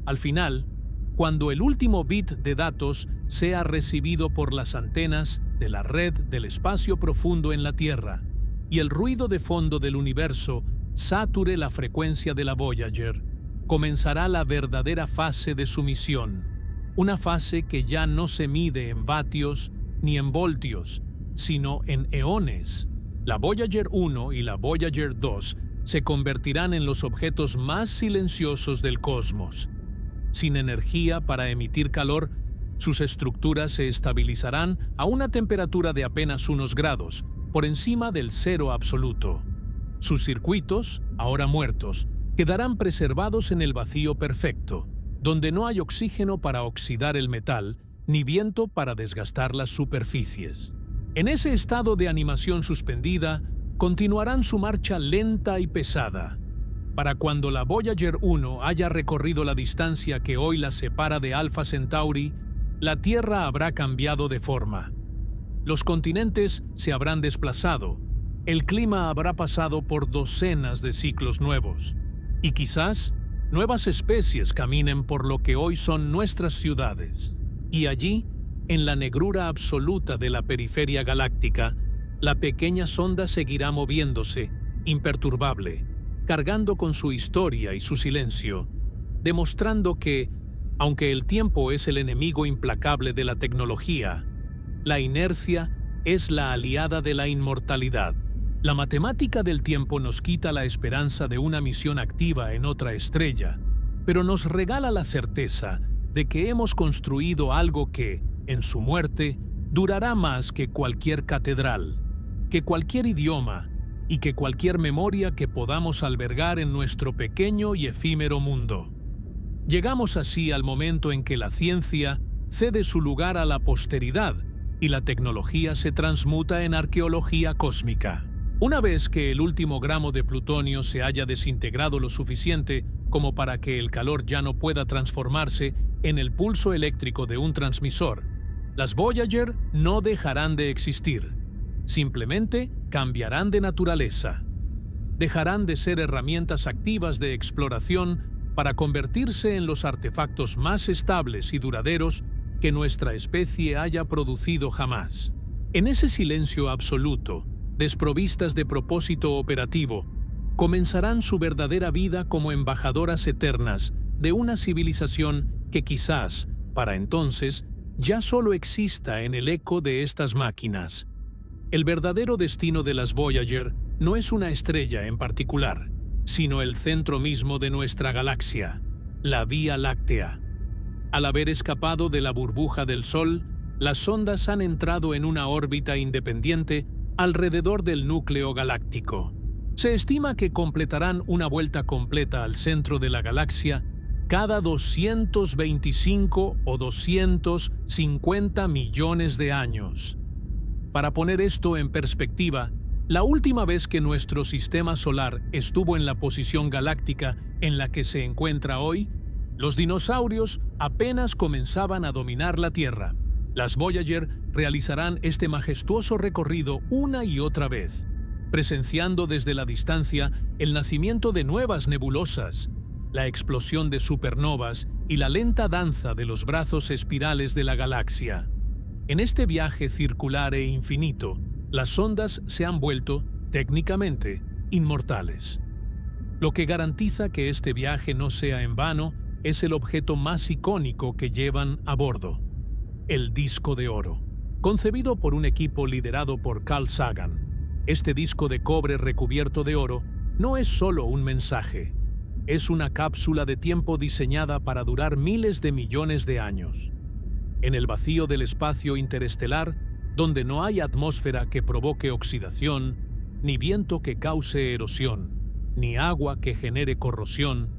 Speaker 1: Al final, cuando el último bit de datos sea recibido por las antenas de la red del espacio profundo en la Tierra y el ruido de fondo del universo sature la frecuencia de la Voyager, comenzará la verdadera fase de su misión, una fase que ya no se mide en vatios ni en voltios, sino en eones. La Voyager 1 y la Voyager 2 se convertirán en los objetos más silenciosos del cosmos. Sin energía para emitir calor, sus estructuras se estabilizarán a una temperatura de apenas unos grados, por encima del cero absoluto. Sus circuitos, ahora muertos, quedarán preservados en el vacío perfecto, donde no hay oxígeno para oxidar el metal, ni viento para desgastar las superficies. En ese estado de animación suspendida, continuarán su marcha lenta y pesada. Para cuando la Voyager 1 haya recorrido la distancia que hoy la separa de Alpha Centauri, la Tierra habrá cambiado de forma. Los continentes se habrán desplazado, el clima habrá pasado por docenas de ciclos nuevos, y quizás nuevas especies caminen por lo que hoy son nuestras ciudades. Y allí, en la negrura absoluta de la periferia galáctica, la pequeña sonda seguirá moviéndose, imperturbable, cargando con su historia y su silencio, demostrando que, aunque el tiempo es el enemigo implacable de la tecnología, la inercia es la aliada de la inmortalidad. La matemática del tiempo nos quita la esperanza de una misión activa en otra estrella, pero nos regala la certeza de que hemos construido algo que, en su muerte, durará más que cualquier catedral, que cualquier idioma y que cualquier memoria que podamos albergar en nuestro pequeño y efímero mundo. Llegamos así al momento en que la ciencia cede su lugar a la posteridad y la tecnología se transmuta en arqueología cósmica. Una vez que el último gramo de plutonio se haya desintegrado lo suficiente como para que el calor ya no pueda transformarse en el pulso eléctrico de un transmisor, las Voyager no dejarán de existir. Simplemente cambiarán de naturaleza. Dejarán de ser herramientas activas de exploración para convertirse en los artefactos más estables y duraderos que nuestra especie haya producido jamás. En ese silencio absoluto, desprovistas de propósito operativo, comenzarán su verdadera vida como embajadoras eternas de una civilización que quizás, para entonces, ya solo exista en el eco de estas máquinas. El verdadero destino de las Voyager no es una estrella en particular, sino el centro mismo de nuestra galaxia, la Vía Láctea. Al haber escapado de la burbuja del Sol, las sondas han entrado en una órbita independiente alrededor del núcleo galáctico. Se estima que completarán una vuelta completa al centro de la galaxia cada 225 o 250 millones de años. Para poner esto en perspectiva, la última vez que nuestro sistema solar estuvo en la posición galáctica en la que se encuentra hoy, los dinosaurios apenas comenzaban a dominar la Tierra. Las Voyager realizarán este majestuoso recorrido una y otra vez, presenciando desde la distancia el nacimiento de nuevas nebulosas, la explosión de supernovas y la lenta danza de los brazos espirales de la galaxia. En este viaje circular e infinito, las sondas se han vuelto, técnicamente, inmortales. Lo que garantiza que este viaje no sea en vano es el objeto más icónico que llevan a bordo: el disco de oro. Concebido por un equipo liderado por Carl Sagan, este disco de cobre recubierto de oro no es solo un mensaje, es una cápsula de tiempo diseñada para durar miles de millones de años. En el vacío del espacio interestelar, donde no hay atmósfera que provoque oxidación, ni viento que cause erosión, ni agua que genere corrosión,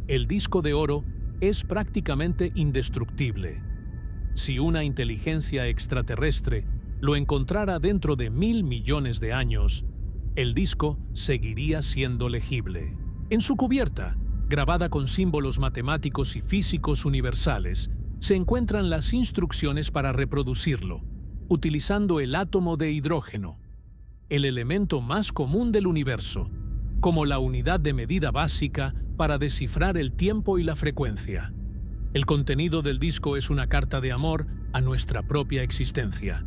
Speaker 1: el disco de oro es prácticamente indestructible. Si una inteligencia extraterrestre lo encontrara dentro de 1.000 millones de años, el disco seguiría siendo legible. En su cubierta, grabada con símbolos matemáticos y físicos universales, se encuentran las instrucciones para reproducirlo, utilizando el átomo de hidrógeno, el elemento más común del universo, como la unidad de medida básica para descifrar el tiempo y la frecuencia. El contenido del disco es una carta de amor a nuestra propia existencia.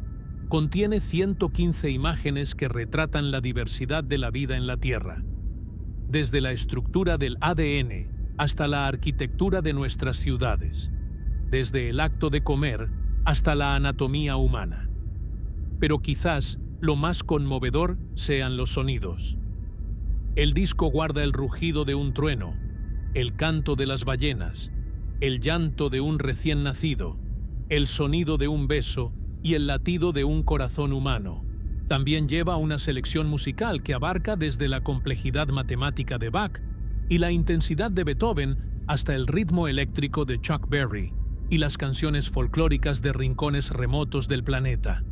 Speaker 1: Contiene 115 imágenes que retratan la diversidad de la vida en la Tierra, desde la estructura del ADN hasta la arquitectura de nuestras ciudades, desde el acto de comer hasta la anatomía humana. Pero quizás lo más conmovedor sean los sonidos. El disco guarda el rugido de un trueno, el canto de las ballenas, el llanto de un recién nacido, el sonido de un beso y el latido de un corazón humano. También lleva una selección musical que abarca desde la complejidad matemática de Bach y la intensidad de Beethoven hasta el ritmo eléctrico de Chuck Berry y las canciones folclóricas de rincones remotos del planeta.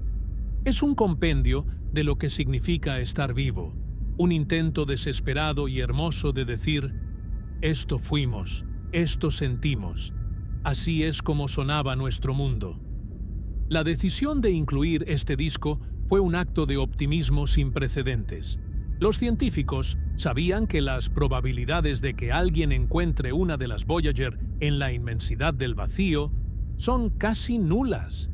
Speaker 1: Es un compendio de lo que significa estar vivo, un intento desesperado y hermoso de decir: esto fuimos, esto sentimos, así es como sonaba nuestro mundo. La decisión de incluir este disco fue un acto de optimismo sin precedentes. Los científicos sabían que las probabilidades de que alguien encuentre una de las Voyager en la inmensidad del vacío son casi nulas.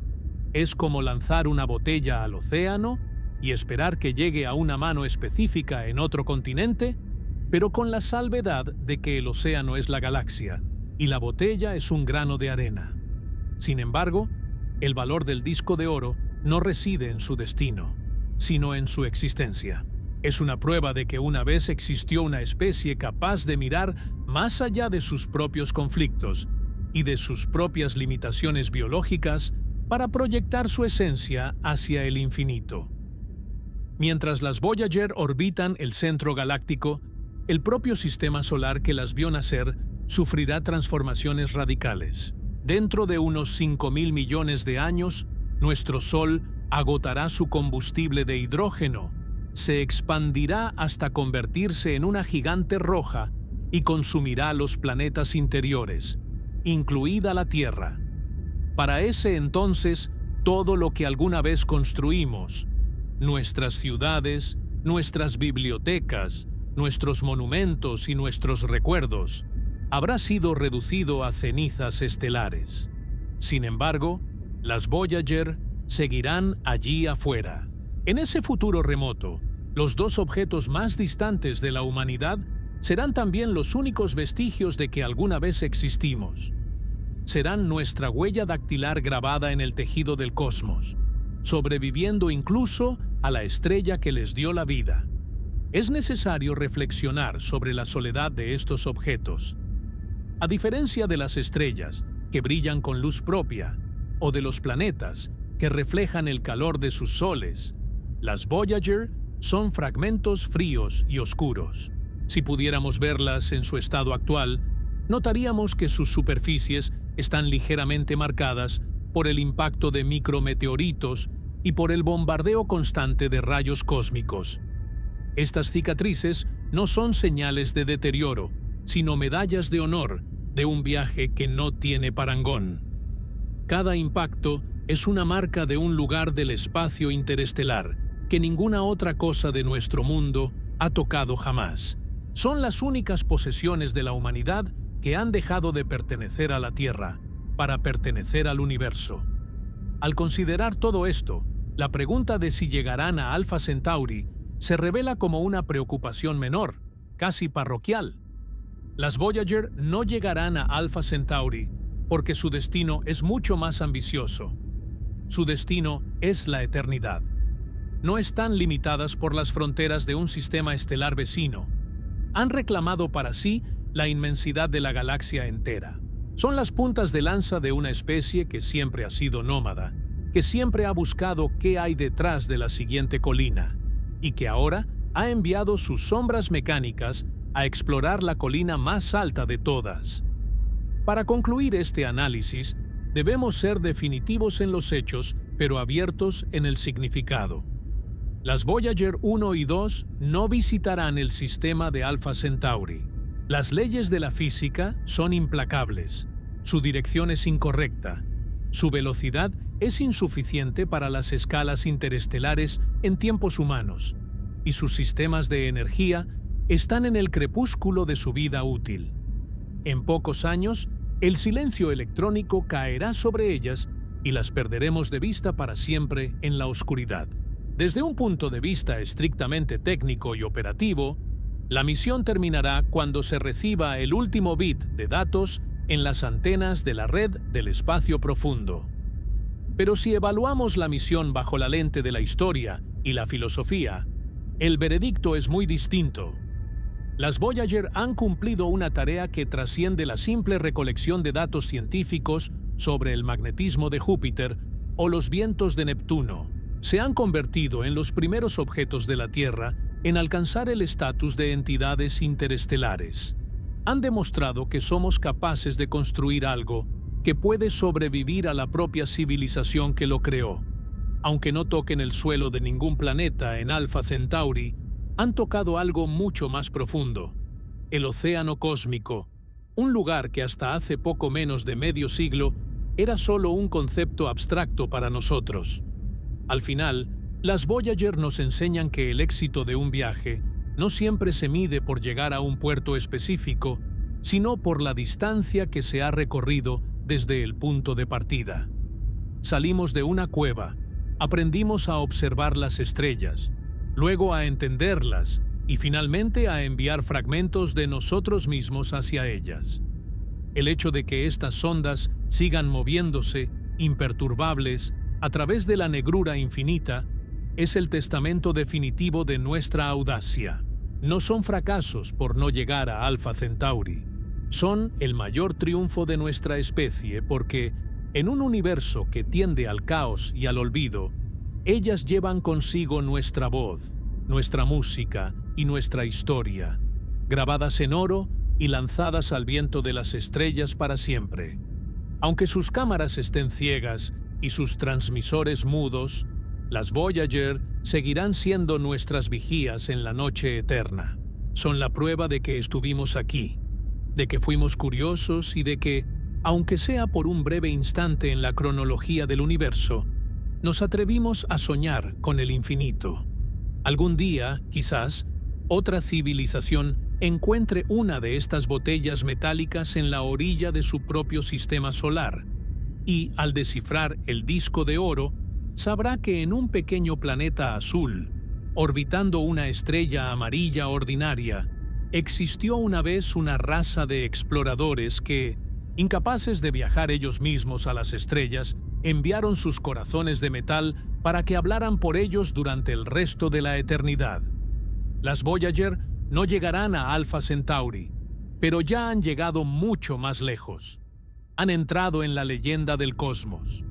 Speaker 1: Es como lanzar una botella al océano y esperar que llegue a una mano específica en otro continente, pero con la salvedad de que el océano es la galaxia y la botella es un grano de arena. Sin embargo, el valor del disco de oro no reside en su destino, sino en su existencia. Es una prueba de que una vez existió una especie capaz de mirar más allá de sus propios conflictos y de sus propias limitaciones biológicas para proyectar su esencia hacia el infinito. Mientras las Voyager orbitan el centro galáctico, el propio sistema solar que las vio nacer sufrirá transformaciones radicales. Dentro de unos 5.000 millones de años, nuestro Sol agotará su combustible de hidrógeno, se expandirá hasta convertirse en una gigante roja y consumirá los planetas interiores, incluida la Tierra. Para ese entonces, todo lo que alguna vez construimos, nuestras ciudades, nuestras bibliotecas, nuestros monumentos y nuestros recuerdos, habrá sido reducido a cenizas estelares. Sin embargo, las Voyager seguirán allí afuera. En ese futuro remoto, los dos objetos más distantes de la humanidad serán también los únicos vestigios de que alguna vez existimos. Serán nuestra huella dactilar grabada en el tejido del cosmos, sobreviviendo incluso a la estrella que les dio la vida. Es necesario reflexionar sobre la soledad de estos objetos. A diferencia de las estrellas, que brillan con luz propia, o de los planetas, que reflejan el calor de sus soles, las Voyager son fragmentos fríos y oscuros. Si pudiéramos verlas en su estado actual, notaríamos que sus superficies están ligeramente marcadas por el impacto de micrometeoritos y por el bombardeo constante de rayos cósmicos. Estas cicatrices no son señales de deterioro, sino medallas de honor de un viaje que no tiene parangón. Cada impacto es una marca de un lugar del espacio interestelar que ninguna otra cosa de nuestro mundo ha tocado jamás. Son las únicas posesiones de la humanidad que han dejado de pertenecer a la Tierra para pertenecer al universo. Al considerar todo esto, la pregunta de si llegarán a Alpha Centauri se revela como una preocupación menor, casi parroquial. Las Voyager no llegarán a Alpha Centauri porque su destino es mucho más ambicioso. Su destino es la eternidad. No están limitadas por las fronteras de un sistema estelar vecino. Han reclamado para sí la inmensidad de la galaxia entera. Son las puntas de lanza de una especie que siempre ha sido nómada, que siempre ha buscado qué hay detrás de la siguiente colina, y que ahora ha enviado sus sombras mecánicas a explorar la colina más alta de todas. Para concluir este análisis, debemos ser definitivos en los hechos, pero abiertos en el significado. Las Voyager 1 y 2 no visitarán el sistema de Alpha Centauri. Las leyes de la física son implacables. Su dirección es incorrecta. Su velocidad es insuficiente para las escalas interestelares en tiempos humanos, y sus sistemas de energía están en el crepúsculo de su vida útil. En pocos años, el silencio electrónico caerá sobre ellas y las perderemos de vista para siempre en la oscuridad. Desde un punto de vista estrictamente técnico y operativo, la misión terminará cuando se reciba el último bit de datos en las antenas de la red del espacio profundo. Pero si evaluamos la misión bajo la lente de la historia y la filosofía, el veredicto es muy distinto. Las Voyager han cumplido una tarea que trasciende la simple recolección de datos científicos sobre el magnetismo de Júpiter o los vientos de Neptuno. Se han convertido en los primeros objetos de la Tierra en alcanzar el estatus de entidades interestelares. han demostrado que somos capaces de construir algo que puede sobrevivir a la propia civilización que lo creó. Aunque no toquen el suelo de ningún planeta en Alpha Centauri, han tocado algo mucho más profundo: el océano cósmico, un lugar que hasta hace poco menos de medio siglo era solo un concepto abstracto para nosotros. Al final, las Voyager nos enseñan que el éxito de un viaje no siempre se mide por llegar a un puerto específico, sino por la distancia que se ha recorrido desde el punto de partida. Salimos de una cueva, aprendimos a observar las estrellas, luego a entenderlas y finalmente a enviar fragmentos de nosotros mismos hacia ellas. El hecho de que estas sondas sigan moviéndose, imperturbables, a través de la negrura infinita, es el testamento definitivo de nuestra audacia. No son fracasos por no llegar a Alpha Centauri. Son el mayor triunfo de nuestra especie porque, en un universo que tiende al caos y al olvido, ellas llevan consigo nuestra voz, nuestra música y nuestra historia, grabadas en oro y lanzadas al viento de las estrellas para siempre. Aunque sus cámaras estén ciegas y sus transmisores mudos, las Voyager seguirán siendo nuestras vigías en la noche eterna. Son la prueba de que estuvimos aquí, de que fuimos curiosos y de que, aunque sea por un breve instante en la cronología del universo, nos atrevimos a soñar con el infinito. Algún día, quizás, otra civilización encuentre una de estas botellas metálicas en la orilla de su propio sistema solar y, al descifrar el disco de oro, sabrá que en un pequeño planeta azul, orbitando una estrella amarilla ordinaria, existió una vez una raza de exploradores que, incapaces de viajar ellos mismos a las estrellas, enviaron sus corazones de metal para que hablaran por ellos durante el resto de la eternidad. Las Voyager no llegarán a Alpha Centauri, pero ya han llegado mucho más lejos. Han entrado en la leyenda del cosmos.